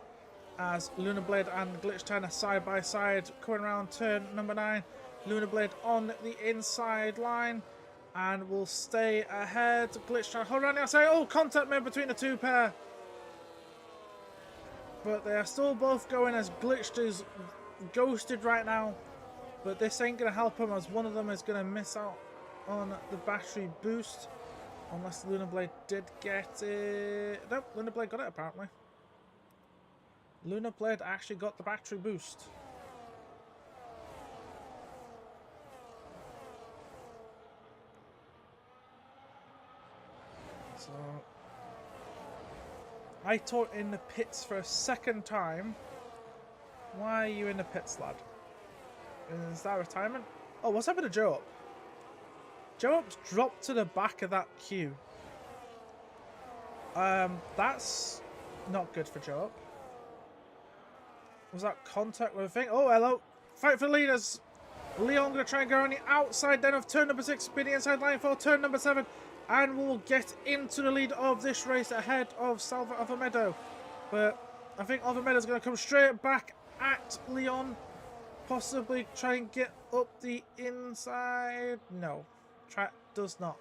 as Lunar Blade and Glitch 10 are side by side coming around turn number 9. Lunar Blade on the inside line and will stay ahead. Glitch 10 hold around the outside. Oh, contact made between the two pair. But they are still both going as Glitched is ghosted right now. But this ain't going to help him as one of them is going to miss out on the battery boost. Unless Lunar Blade did get it. Nope, Lunar Blade got it apparently. Lunar Blade actually got the battery boost. So Aitor in the pits for a second time. Why are you in the pits, lad? Is that retirement? Oh, what's happened to Joe Up? Joe Up's dropped to the back of that queue. That's not good for Joe Up. Was that contact with a thing? Oh, hello. Fight for the leaders. Leon going to try and go on the outside then of turn number 6. Be the inside line for turn number 7. And will get into the lead of this race ahead of Salva Ovamedo. But I think Ovamedo's going to come straight back at Leon. Possibly try and get up the inside. No. Does not.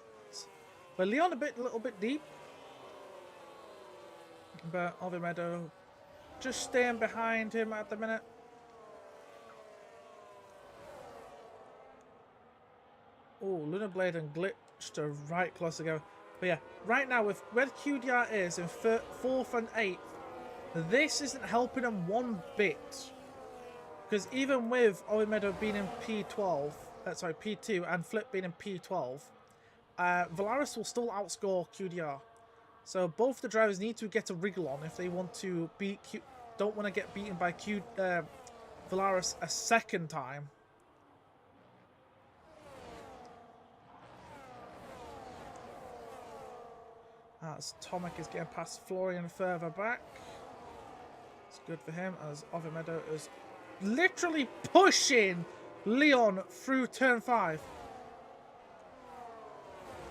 But Leon a little bit deep. But Ovimedo just staying behind him at the minute. Oh, Lunar Blade and Glitch are right close together. But yeah, right now with where QDR is in 4th and 8th, this isn't helping him one bit. Because even with Ovimedo being in P12, sorry, P2 and Flip being in P12, Valaris will still outscore QDR. So both the drivers need to get a wriggle on if they want to beat don't want to get beaten by Valaris a second time. As Tomek is getting past Florian further back. It's good for him as Ovimedo is literally pushing Leon through turn 5.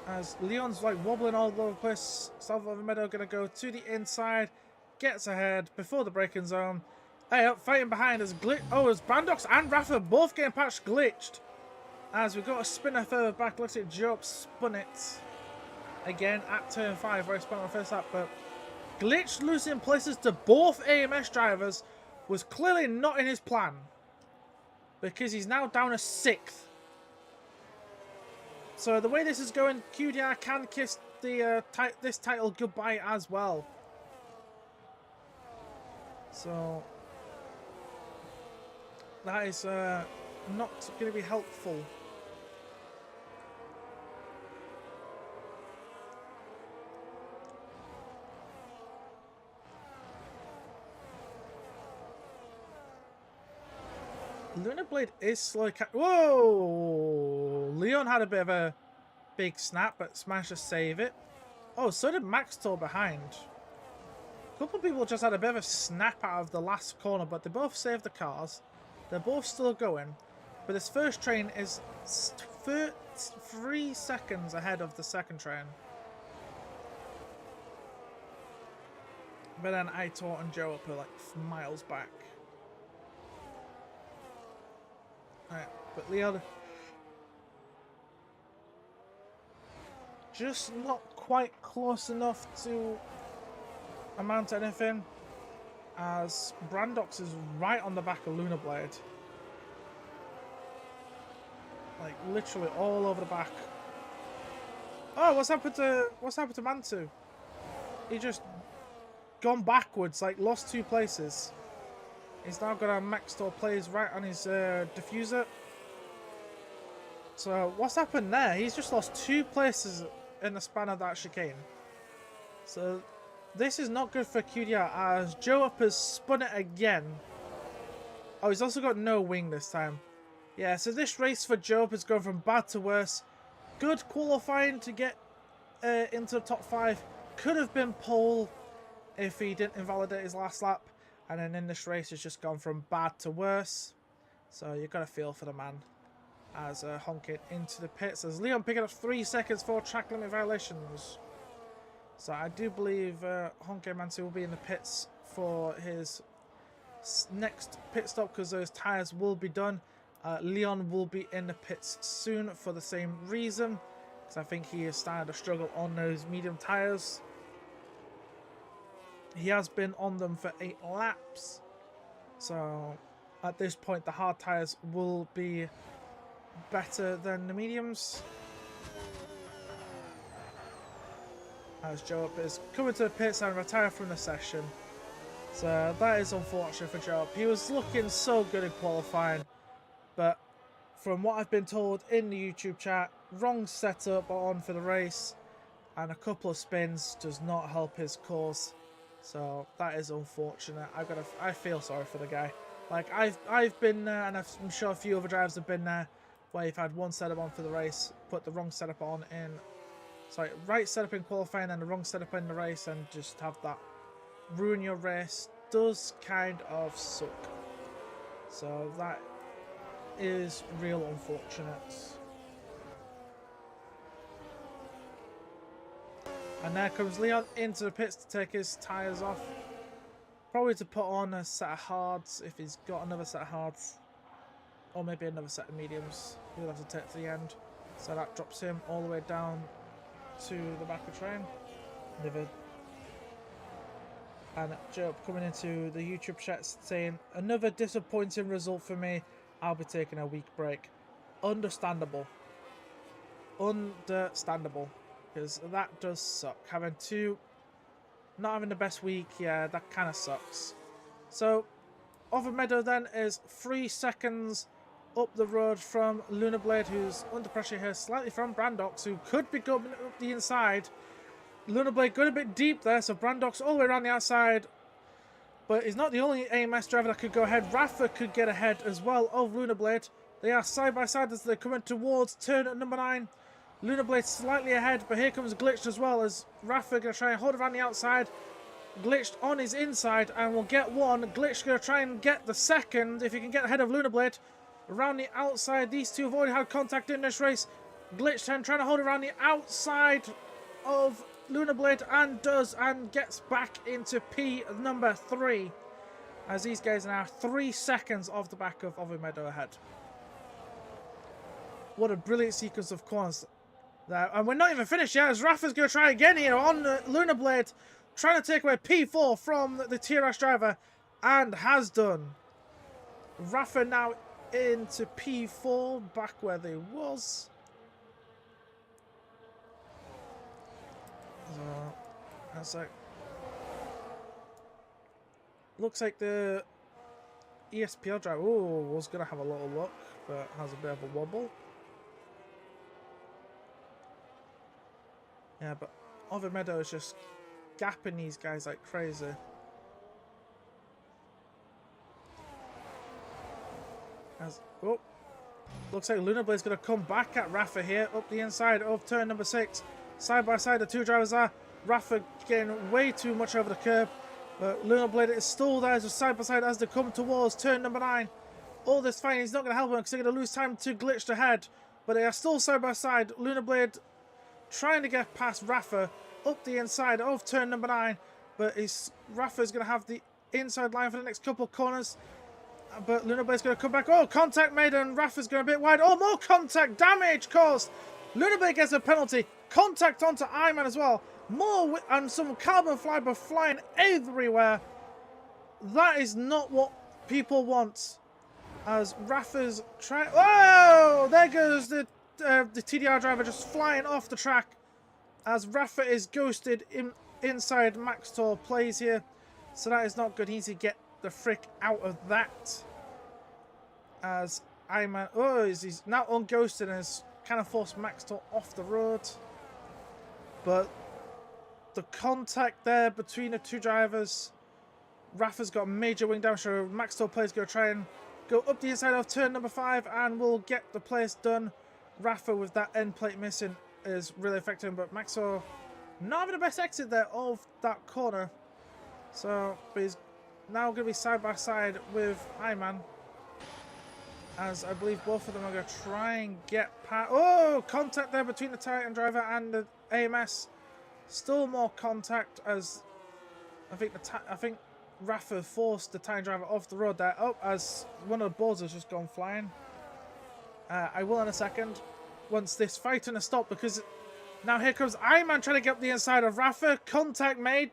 As Leon's like wobbling all over the place. South Ovimedo gonna go to the inside. Gets ahead before the braking zone. Hey up, fighting behind as as Brandox and Rafa both getting patched glitched. As we've got a spinner further back. Looks like Joe spun it again at turn 5 where he spun on the first lap, but Glitch losing places to both AMS drivers was clearly not in his plan, because he's now down a 6th. So the way this is going, QDR can kiss the this title goodbye as well. So that is not going to be helpful. Lunar Blade is slow. Whoa! Leon had a bit of a big snap, but managed to save it. Oh, so did Max Tor behind. A couple of people just had a bit of a snap out of the last corner, but they both saved the cars. They're both still going. But this first train is 3 seconds ahead of the second train. But then Aitor and Joe are like miles back. Right, but Leon just not quite close enough to amount to anything, as Brandox is right on the back of Lunar Blade. Like literally all over the back. Oh, what's happened to Mantu? He just gone backwards, like lost 2 places. He's now got a Max Tor plays right on his diffuser. So what's happened there? He's just lost 2 places in the span of that chicane. So this is not good for QDR, as Joe Up has spun it again. Oh, he's also got no wing this time. Yeah, so this race for Joe Up has gone from bad to worse. Good qualifying to get into the top 5. Could have been pole if he didn't invalidate his last lap. And then in this race, it's just gone from bad to worse. So you've got to feel for the man. As honking into the pits. As Leon picking up 3 seconds for track limit violations. So I do believe Honke Mansu will be in the pits for his next pit stop, because those tyres will be done. Leon will be in the pits soon for the same reason, because I think he has started to struggle on those medium tyres. He has been on them for 8 laps, so at this point the hard tyres will be better than the mediums. As Joe Up is coming to the pits and retire from the session. So that is unfortunate for Joe Up. He was looking so good in qualifying, but from what I've been told in the YouTube chat, wrong setup on for the race, and a couple of spins does not help his cause. So that is unfortunate. I feel sorry for the guy. Like I've been there, and I'm sure a few other drivers have been there, where you've had one setup on for the race, put the wrong setup on in, right setup in qualifying and the wrong setup in the race, and just have that ruin your race. Does kind of suck. So that is real unfortunate. And there comes Leon into the pits to take his tyres off. Probably to put on a set of hards if he's got another set of hards. Or maybe another set of mediums. He'll have to take to the end. So that drops him all the way down to the back of the train. And Joe coming into the YouTube chat saying, another disappointing result for me. I'll be taking a week break. Understandable. Understandable. Because that does suck. Not having the best week, yeah, that kind of sucks. So, Over Meadow then is 3 seconds up the road from Lunar Blade, who's under pressure here slightly from Brandox, who could be going up the inside. Lunar Blade going a bit deep there, so Brandox all the way around the outside. But he's not the only AMS driver that could go ahead. Rafa could get ahead as well of Lunar Blade. They are side by side as they're coming towards turn at number 9. Lunar Blade slightly ahead, but here comes Glitched as well, as Rafa going to try and hold around the outside. Glitched on his inside and will get one. Glitched going to try and get the second if he can get ahead of Lunar Blade. Around the outside, these two have already had contact in this race. Glitched then trying to hold around the outside of Lunar Blade and does, and gets back into P number 3. As these guys are now 3 seconds off the back of Over Meadow ahead. What a brilliant sequence of corners there. And we're not even finished yet, as Rafa's going to try again here on Lunar Blade, trying to take away P4 from the TRS driver, and has done. Rafa now into P4, back where they was. So, that's like, looks like the ESPL driver was going to have a little look, but has a bit of a wobble. Yeah, but Over Meadow is just gapping these guys like crazy. Looks like Lunar Blade's going to come back at Rafa here, up the inside of turn number 6. Side by side, the two drivers are. Rafa getting way too much over the curb. But Lunar Blade is still there, just side by side as they come towards turn number 9. All this fighting is not going to help them because they're going to lose time to Glitched ahead. But they are still side by side. Lunar Blade trying to get past Rafa up the inside of turn number 9. But Rafa's going to have the inside line for the next couple of corners. But Lunar Blade's going to come back. Oh, contact made, and Rafa's going a bit wide. Oh, more contact damage caused. Lunar Blade gets a penalty. Contact onto Iman as well. More, and some carbon fiber flying everywhere. That is not what people want. As Rafa's trying. Oh, there goes the TDR driver just flying off the track. As Rafa is ghosted inside Max Tor plays here. So that is not good. He needs to get the frick out of that. As Iman, he's now unghosted and has kind of forced Max Tor off the road. But the contact there between the two drivers, Rafa's got a major wing down, so Max Tor players going to try and go up the inside of turn number 5 and will get the place done. Rafa with that end plate missing is really affecting him, but Max Tor not having the best exit there of that corner. So, but he's now going to be side by side with Iman, as I believe both of them are going to try and get past. Oh, contact there between the Titan driver and the AMS. Still more contact, as I think Rafa forced the Titan driver off the road there. Oh, as one of the balls has just gone flying. I will in a second, once this fighting has stopped, because now here comes Iman trying to get up the inside of Rafa. Contact made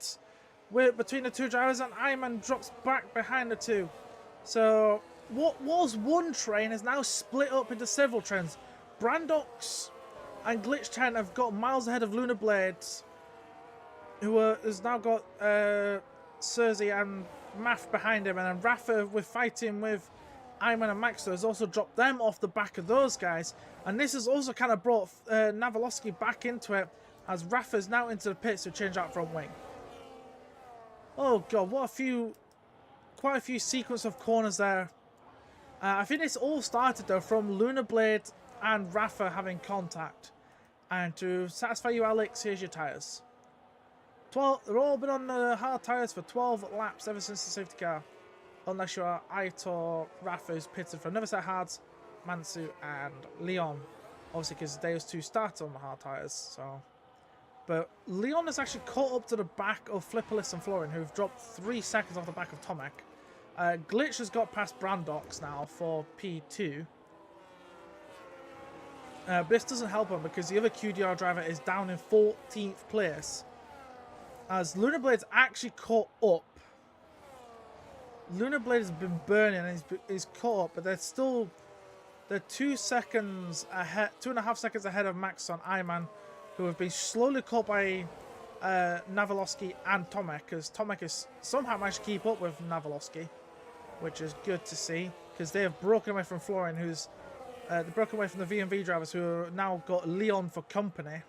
between the two drivers, and Iman drops back behind the two. So what was one train is now split up into several trains. Brandox and Glitch 10 have got miles ahead of Lunar Blades, who has now got Cersei and Math behind him, and then Rafa with fighting with Iman and Max has also dropped them off the back of those guys. And this has also kind of brought Navalowski back into it, as Rafa's now into the pits to change out front wing. Oh god, quite a few sequence of corners there. I think this all started though from Lunar Blade and Rafa having contact. And to satisfy you, Alex, here's your tyres. They've all been on the hard tyres for 12 laps ever since the safety car. Unless you are Aitor, Rafa, who's pitted for another set of hards, Mansu and Leon. Obviously because those two started on the hard tyres. So, but Leon has actually caught up to the back of Flipperless and Florin, who've dropped 3 seconds off the back of Tomek. Glitch has got past Brandox now for P2. But this doesn't help him because the other QDR driver is down in 14th place. As Lunar Blade's actually caught up. Lunar Blade has been burning and he's caught up, but they're 2 seconds ahead, 2.5 seconds ahead of Max on Iman, who have been slowly caught by Navalowski and Tomek, because Tomek has somehow managed to keep up with Navalowski, which is good to see, because they have broken away from Florian, who's they've broken away from the VMV drivers, who have now got Leon for company.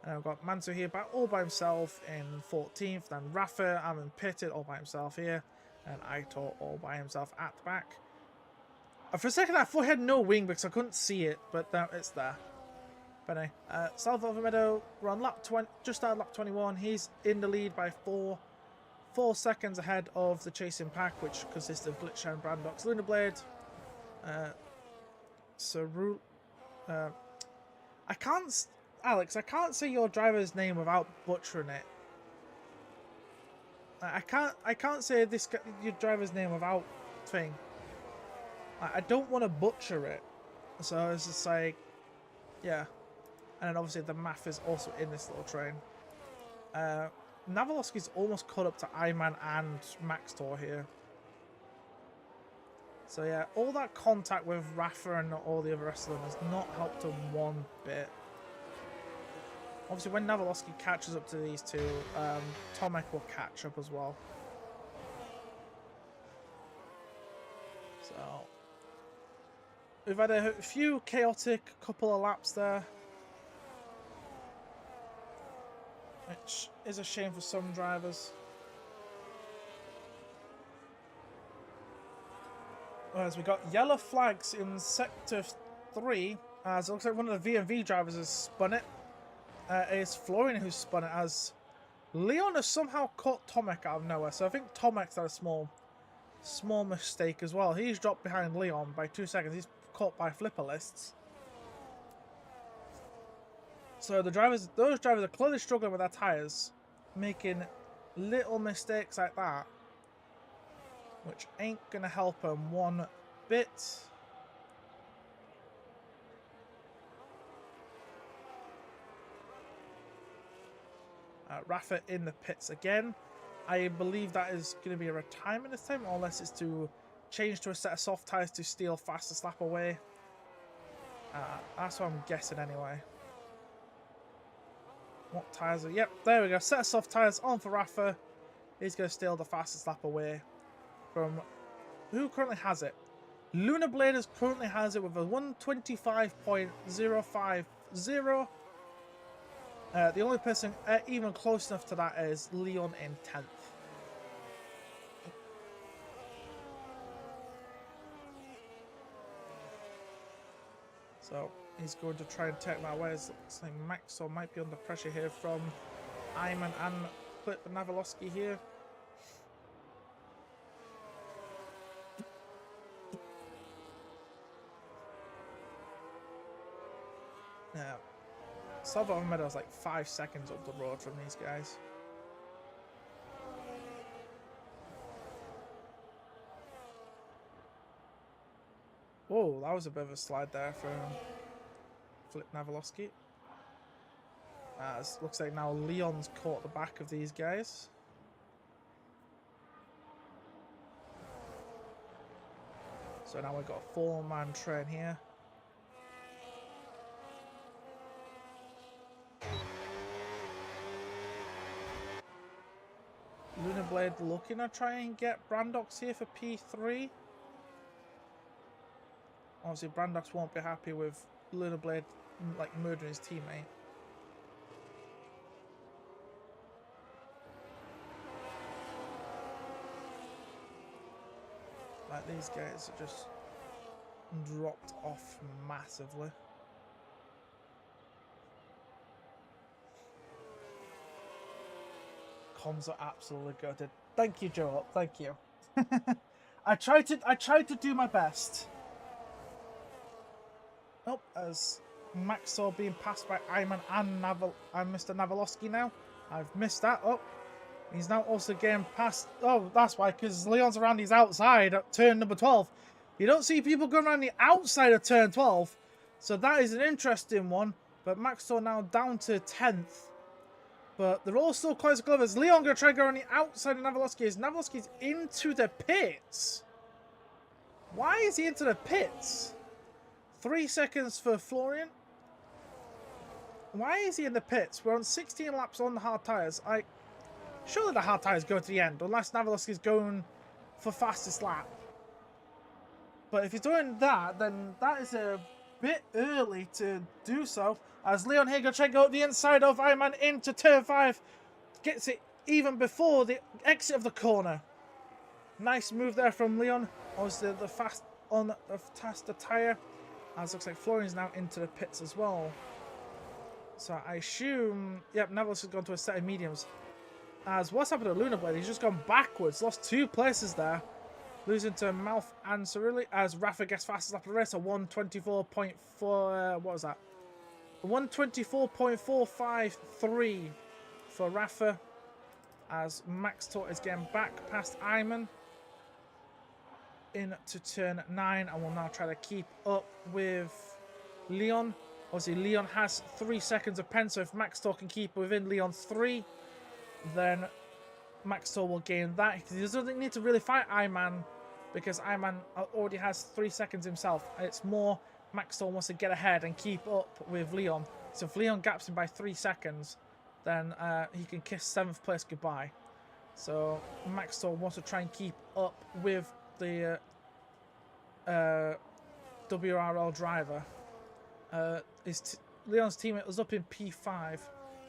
And I've got Manso here all by himself in 14th, then Rafa, Armin pitted all by himself here, and Aitor all by himself at the back. For a second I thought he had no wing because I couldn't see it, but now it's there. But anyway, Salvo Meadow, we're on lap 20, just out of lap 21. He's in the lead by 4 seconds ahead of the chasing pack, which consists of Glitchshine, Brandox, Lunar Blade, Cerule. Alex, I can't say your driver's name without butchering it. I can't say your driver's name without thing. I don't want to butcher it, so it's just like, yeah. And then obviously the math is also in this little train. Navalowski's almost caught up to Iman and Max Tor here. So yeah, all that contact with Rafa and all the other rest of them has not helped him one bit. Obviously when Navalowski catches up to these two, Tomek will catch up as well. So we've had a few chaotic couple of laps there, which is a shame for some drivers. Whereas we got yellow flags in sector 3, as it looks like one of the VMV drivers has spun it. It's Florian who's spun it, as Leon has somehow caught Tomek out of nowhere. So I think Tomek's had a small mistake as well. He's dropped behind Leon by 2 seconds. He's caught by flipper lists. So those drivers are clearly struggling with their tyres, making little mistakes like that, which ain't gonna help them one bit. Rafa in the pits again. I believe that is going to be a retirement this time, unless it's to change to a set of soft tyres to steal fastest lap away. That's what I'm guessing anyway. What tyres are... Yep, there we go. Set of soft tyres on for Rafa. He's going to steal the fastest lap away from... Who currently has it? Lunar Bladers currently has it with a 125.050. The only person even close enough to that is Leon in 10th. So he's going to try and take that away. Looks like Maxo might be under pressure here from Iman and Navalowski here. Now, Salvo Meadow is like 5 seconds up the road from these guys. Whoa, that was a bit of a slide there from Flip Navalowski. It looks like now Leon's caught the back of these guys. So now we've got a 4-man train here. Lunar Blade looking to try and get Brandox here for P3. Obviously Brandox won't be happy with Lunar Blade like murdering his teammate. Like these guys are just dropped off massively. Comms are absolutely gutted. Thank you, Joe. Thank you. I tried to do my best. Oh, as Maxo being passed by Iman and Mr. Navalowski now. I've missed that. Oh, he's now also getting past. Oh, that's why, because Leon's around his outside at turn number 12. You don't see people going around the outside of turn 12 So that is an interesting one. But Maxtor now down to 10th. But they're all still close gloves. Leon going to try to go on the outside of Navalowski. Navalowski's into the pits. Why is he into the pits? 3 seconds for Florian. Why is he in the pits? We're on 16 laps on the hard tyres. Surely the hard tyres go to the end, unless Navalowski's going for fastest lap. But if he's doing that, then that is a bit early to do so. As Leon here going to try to go the inside of Ironman into turn 5. Gets it even before the exit of the corner. Nice move there from Leon. Obviously the fast on the faster tyre. As looks like Florian's now into the pits as well. So I assume, yep, Navalowski has gone to a set of mediums. As what's happened to Luna Blade? He's just gone backwards. Lost 2 places there. Losing to Mouth and Cirilli as Rafa gets fastest lap of the race. A 1:24.4. What was that? 1:24.453 for Rafa. As Max Tort is getting back past Iman into turn 9 and will now try to keep up with Leon. Obviously, Leon has 3 seconds of pen, so if Max Tort can keep within Leon's 3, then Max Tort will gain that. He doesn't need to really fight Iman because Iman already has 3 seconds himself. It's more Max Tort wants to get ahead and keep up with Leon. So if Leon gaps him by 3 seconds, then he can kiss 7th place goodbye. So Max Tort wants to try and keep up with the WRL driver. Leon's teammate was up in P5.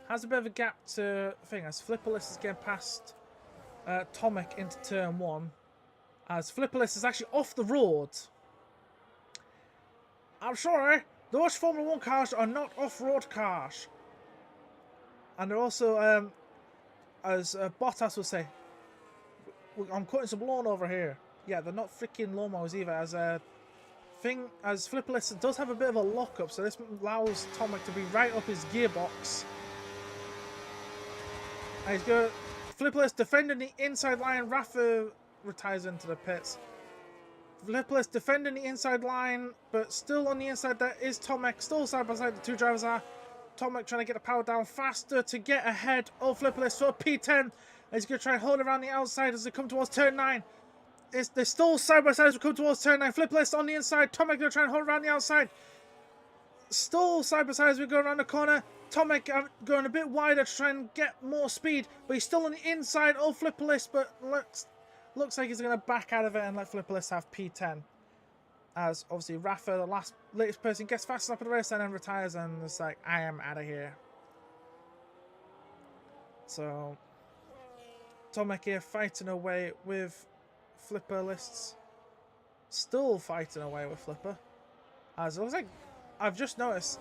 Has a bit of a gap to thing as Flipperless is getting past Tomek into turn 1. As Flipperless is actually off the road. I'm sorry, those Formula 1 cars are not off-road cars. And they're also, as Bottas will say, I'm cutting some lawn over here. Yeah, they're not freaking lawnmowers either. As Flipperless does have a bit of a lockup, so this allows Tomek to be right up his gearbox. And he's got Flipperless defending the inside line. Rafa retires into the pits. Flipperless defending the inside line, but still on the inside there is Tomek. Still side by side the 2 drivers are. Tomek trying to get the power down faster to get ahead of Flipperless for P10. He's going to try and hold around the outside as they come towards turn 9. They're still side by side as we come towards turn 9. Flipperless on the inside. Tomek going to try and hold around the outside. Still side by side as we go around the corner. Tomek going a bit wider to try and get more speed, but he's still on the inside of Flipperless, but looks like he's going to back out of it and let Flipperless have P10. As obviously Rafa, the latest person, gets fastest up in the race and then retires and it's like, I am out of here. So Tomek here fighting away with Flipperless. Still fighting away with Flipper. As it looks like, I've just noticed,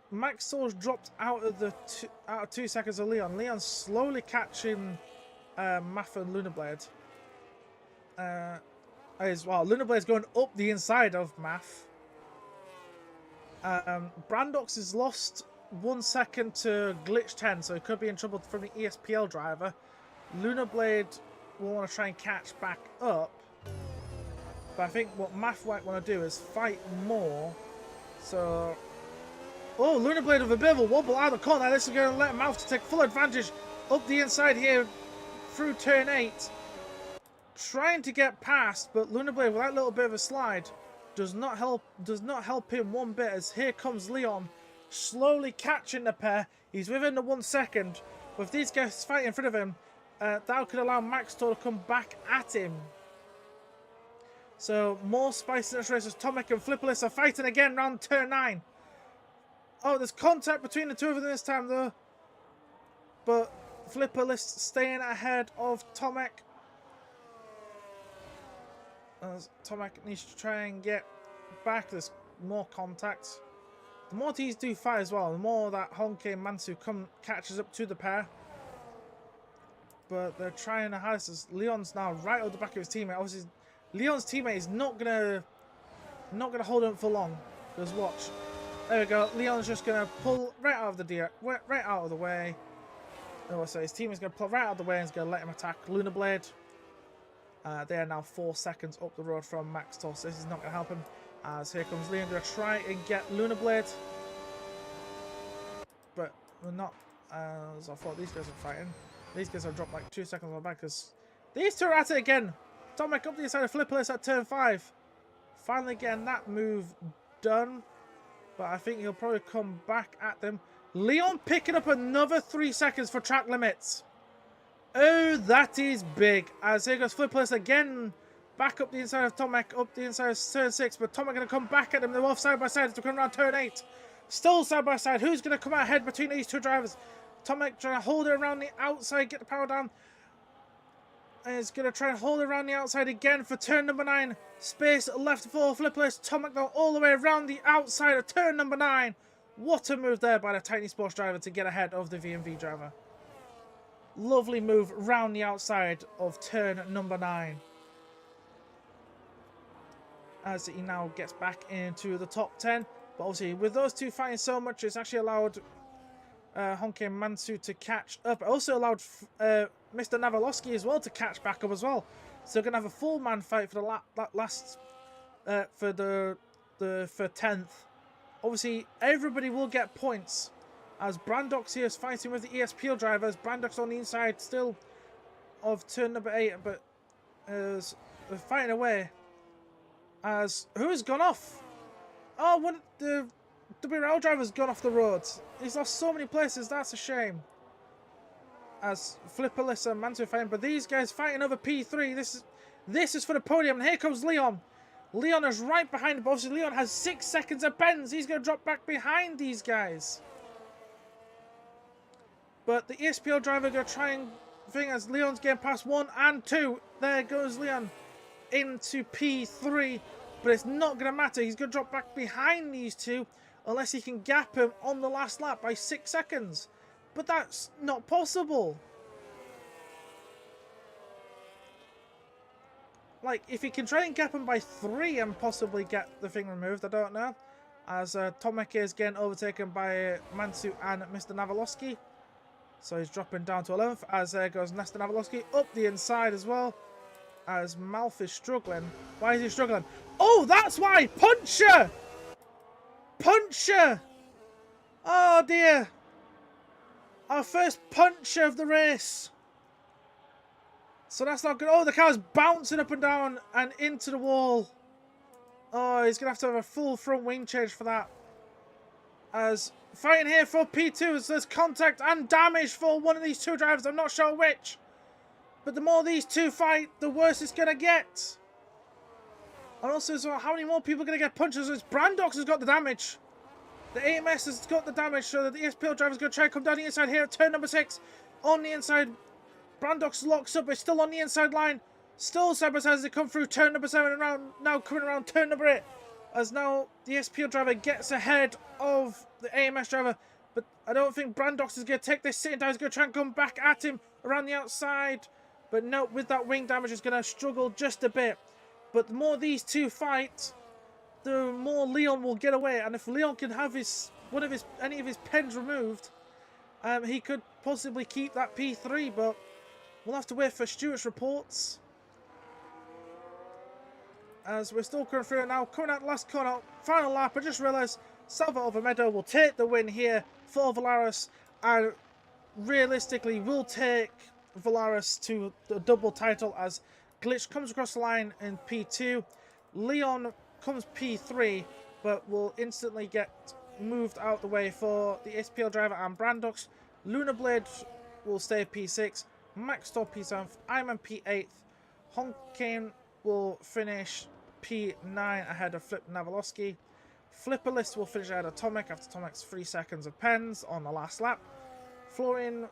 Max Tor's dropped out of 2 seconds of Leon. Leon's slowly catching Maff and Lunablade. As well, Lunablade's going up the inside of Maff. Brandox has lost 1 second to Glitch 10, so he could be in trouble from the ESPL driver. Lunablade will want to try and catch back up. But I think what Maff might want to do is fight more. So, oh, Lunablade with a bit of a wobble out of the corner. This is going to let Maff take full advantage up the inside here through turn 8. Trying to get past, but Lunablade with that little bit of a slide does not help him one bit. As here comes Leon, slowly catching the pair. He's within the 1 second. With these guys fighting in front of him, that could allow Max Tor to come back at him. So more spice in this race as Tomek and Flipperless are fighting again round turn 9. Oh, there's contact between the two of them this time though. But Flipperless staying ahead of Tomek. As Tomek needs to try and get back. There's more contacts. The more these do fight as well, the more that Honke and Mansu catches up to the pair. But they're trying to hardest as Leon's now right at the back of his teammate. Obviously, Leon's teammate is not gonna hold him for long. Because watch, there we go. Leon's just gonna pull right out of the way. Oh, so his teammate's gonna pull right out of the way and is gonna let him attack Lunablade. They are now 4 seconds up the road from Max Tor, so this is not gonna help him. As here comes Leon, going to try and get Lunar Blade. But we're not as I thought these guys are fighting. These guys have dropped like 2 seconds on the back because these two are at it again. Tomek up the inside of Flipperless at turn 5. Finally getting that move done. But I think he'll probably come back at them. Leon picking up another 3 seconds for track limits. Oh, that is big. As here goes Flipperless again. Back up the inside of Tomek, up the inside of turn 6. But Tomek going to come back at them. They're both side by side to come around turn 8. Still side by side. Who's going to come out ahead between these two drivers? Tomek trying to hold it around the outside, get the power down. And he's going to try and hold it around the outside again for turn number 9. Space left for Flipperless. Tomek though all the way around the outside of turn number 9. What a move there by the Tiny Sports driver to get ahead of the VMV driver. Lovely move round the outside of turn number 9. As he now gets back into the top 10. But obviously with those two fighting so much, it's actually allowed Honke and Mansu to catch up. It also allowed Mr. Navalowski as well to catch back up as well. So we're going to have a full-man fight for the last for 10th. Obviously, everybody will get points as Brandox here is fighting with the ESPL drivers. Brandox on the inside still of turn number 8, but is fighting away. As who has gone off? Oh, one of the WRL driver's gone off the road. He's lost so many places. That's a shame. As Flipperless and Mansu fighting, but these guys fighting over P3. This is for the podium. And here comes Leon. Leon is right behind him. Obviously, Leon has 6 seconds of bends. He's going to drop back behind these guys. But the ESPL driver going to try and thing as Leon's getting past 1 and 2. There goes Leon into P3. But it's not going to matter. He's going to drop back behind these two unless he can gap him on the last lap by 6 seconds. But that's not possible. Like, if he can try and gap him by 3 and possibly get the thing removed, I don't know. As Tomek is getting overtaken by Mansu and Mr. Navalowski. So he's dropping down to 11th. As there goes Mr. Navalowski up the inside as well. As Malf is struggling. Why is he struggling? Oh, that's why! Puncher! Puncher! Oh dear. Our first puncher of the race. So that's not good. Oh, the car's bouncing up and down and into the wall. Oh, he's going to have a full front wing change for that. As fighting here for P2, as there's contact and damage for one of these two drivers. I'm not sure which. But the more these two fight, the worse it's going to get. And also, so how many more people are going to get punches? As Brandox has got the damage. The AMS has got the damage, so the ESPL driver is going to try and come down the inside here at turn number 6. On the inside, Brandox locks up, but still on the inside line. Still side by side as they come through turn number 7 and around, now coming around turn number 8. As now the ESPL driver gets ahead of the AMS driver. But I don't think Brandox is going to take this sitting down. He's going to try and come back at him around the outside. But no, with that wing damage, is going to struggle just a bit. But the more these two fight, the more Leon will get away. And if Leon can have any of his pens removed, he could possibly keep that P3. But we'll have to wait for Stuart's reports. As we're still coming through it now, coming out last corner, final lap. I just realised Salvatore Vermedo will take the win here for Valaris, and realistically will take Valaris to the double title as Glitch comes across the line in P2. Leon comes P3, but will instantly get moved out the way for the SPL driver and Brandox. Lunar Blade will stay P6. Max Stop P7th. I'm P8th. Honkane will finish P9 ahead of Flip Navalowski. Flipperless will finish ahead of Tomek after Tomek's 3 seconds of pens on the last lap. Florian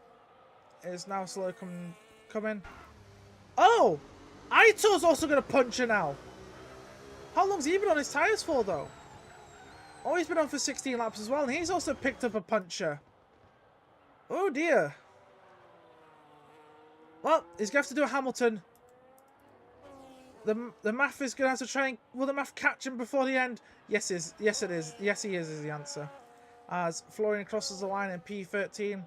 is now slowly coming. Oh! Aito's also going to punch her now. How long's he been on his tyres for, though? Oh, he's been on for 16 laps as well, and he's also picked up a puncher. Oh, dear. Well, he's going to have to do a Hamilton. The math is going to have to try and... Will the math catch him before the end? Yes, it is. Yes, it is. Yes, he is the answer. As Florian crosses the line in P13.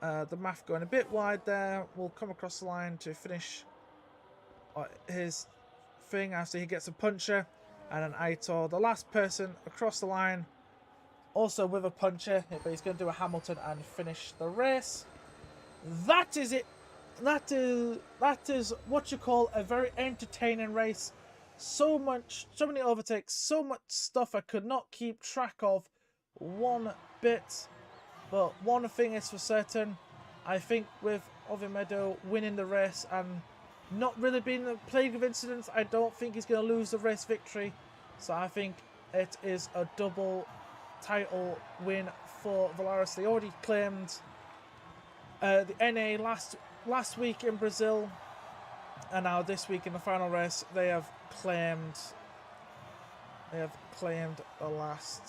The math going a bit wide there. Will come across the line to finish his thing after he gets a puncher. And then Aitor, the last person across the line, also with a puncher, but he's going to do a Hamilton and finish the race. That is it. That is what you call a very entertaining race. So many overtakes, so much stuff I could not keep track of one bit. But one thing is for certain, I think with Oviedo winning the race and not really being plagued with incidents, I don't think he's going to lose the race victory. So I think it is a double title win for Valaris. They already claimed the NA last week in Brazil, and now this week in the final race they have claimed the last.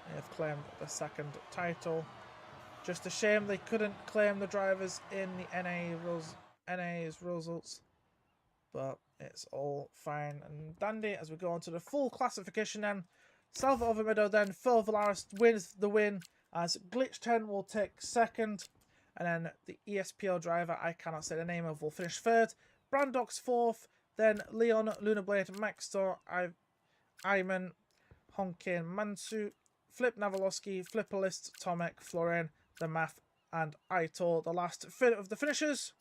They have claimed the second title. Just a shame they couldn't claim the drivers in the NA's results, but it's all fine and dandy as we go on to the full classification. Then Salva Oviedo, then Phil Valaris wins the win as Glitch 10 will take second, and then the ESPO driver, I cannot say the name of, will finish third. Brandox fourth, then Leon, Lunablade, Maxtor, Iman, Honkin, Mansu, Flip Navalowski, Flipperlist, Tomek, Florian, the Math, and Aitor, the last of the finishers.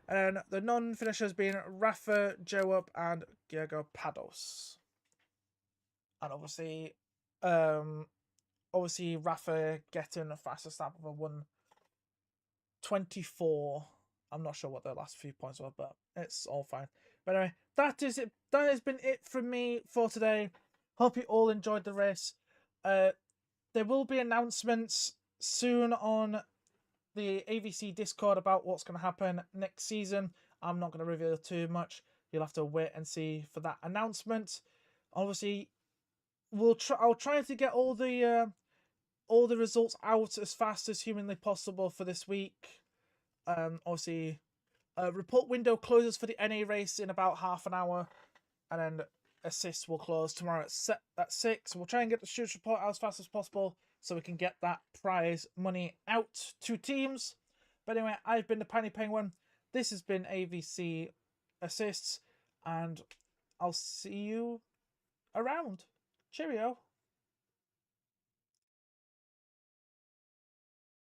And then the non-finishers being Rafa, Joab, and Gergo Pados. And obviously Rafa getting a fastest lap of a 1:24. I'm not sure what the last few points were, but it's all fine. But anyway, that is it. That has been it from me for today. Hope you all enjoyed the race. There will be announcements soon on the AVC Discord about what's going to happen next season. I'm not going to reveal too much. You'll have to wait and see for that announcement. Obviously, I'll try to get all the results out as fast as humanly possible for this week. Obviously, report window closes for the NA race in about half an hour, and then assists will close tomorrow at 6. We'll try and get the students report out as fast as possible so we can get that prize money out to teams. But anyway, I've been the Penny Penguin. This has been AVC Assists, and I'll see you around. Cheerio.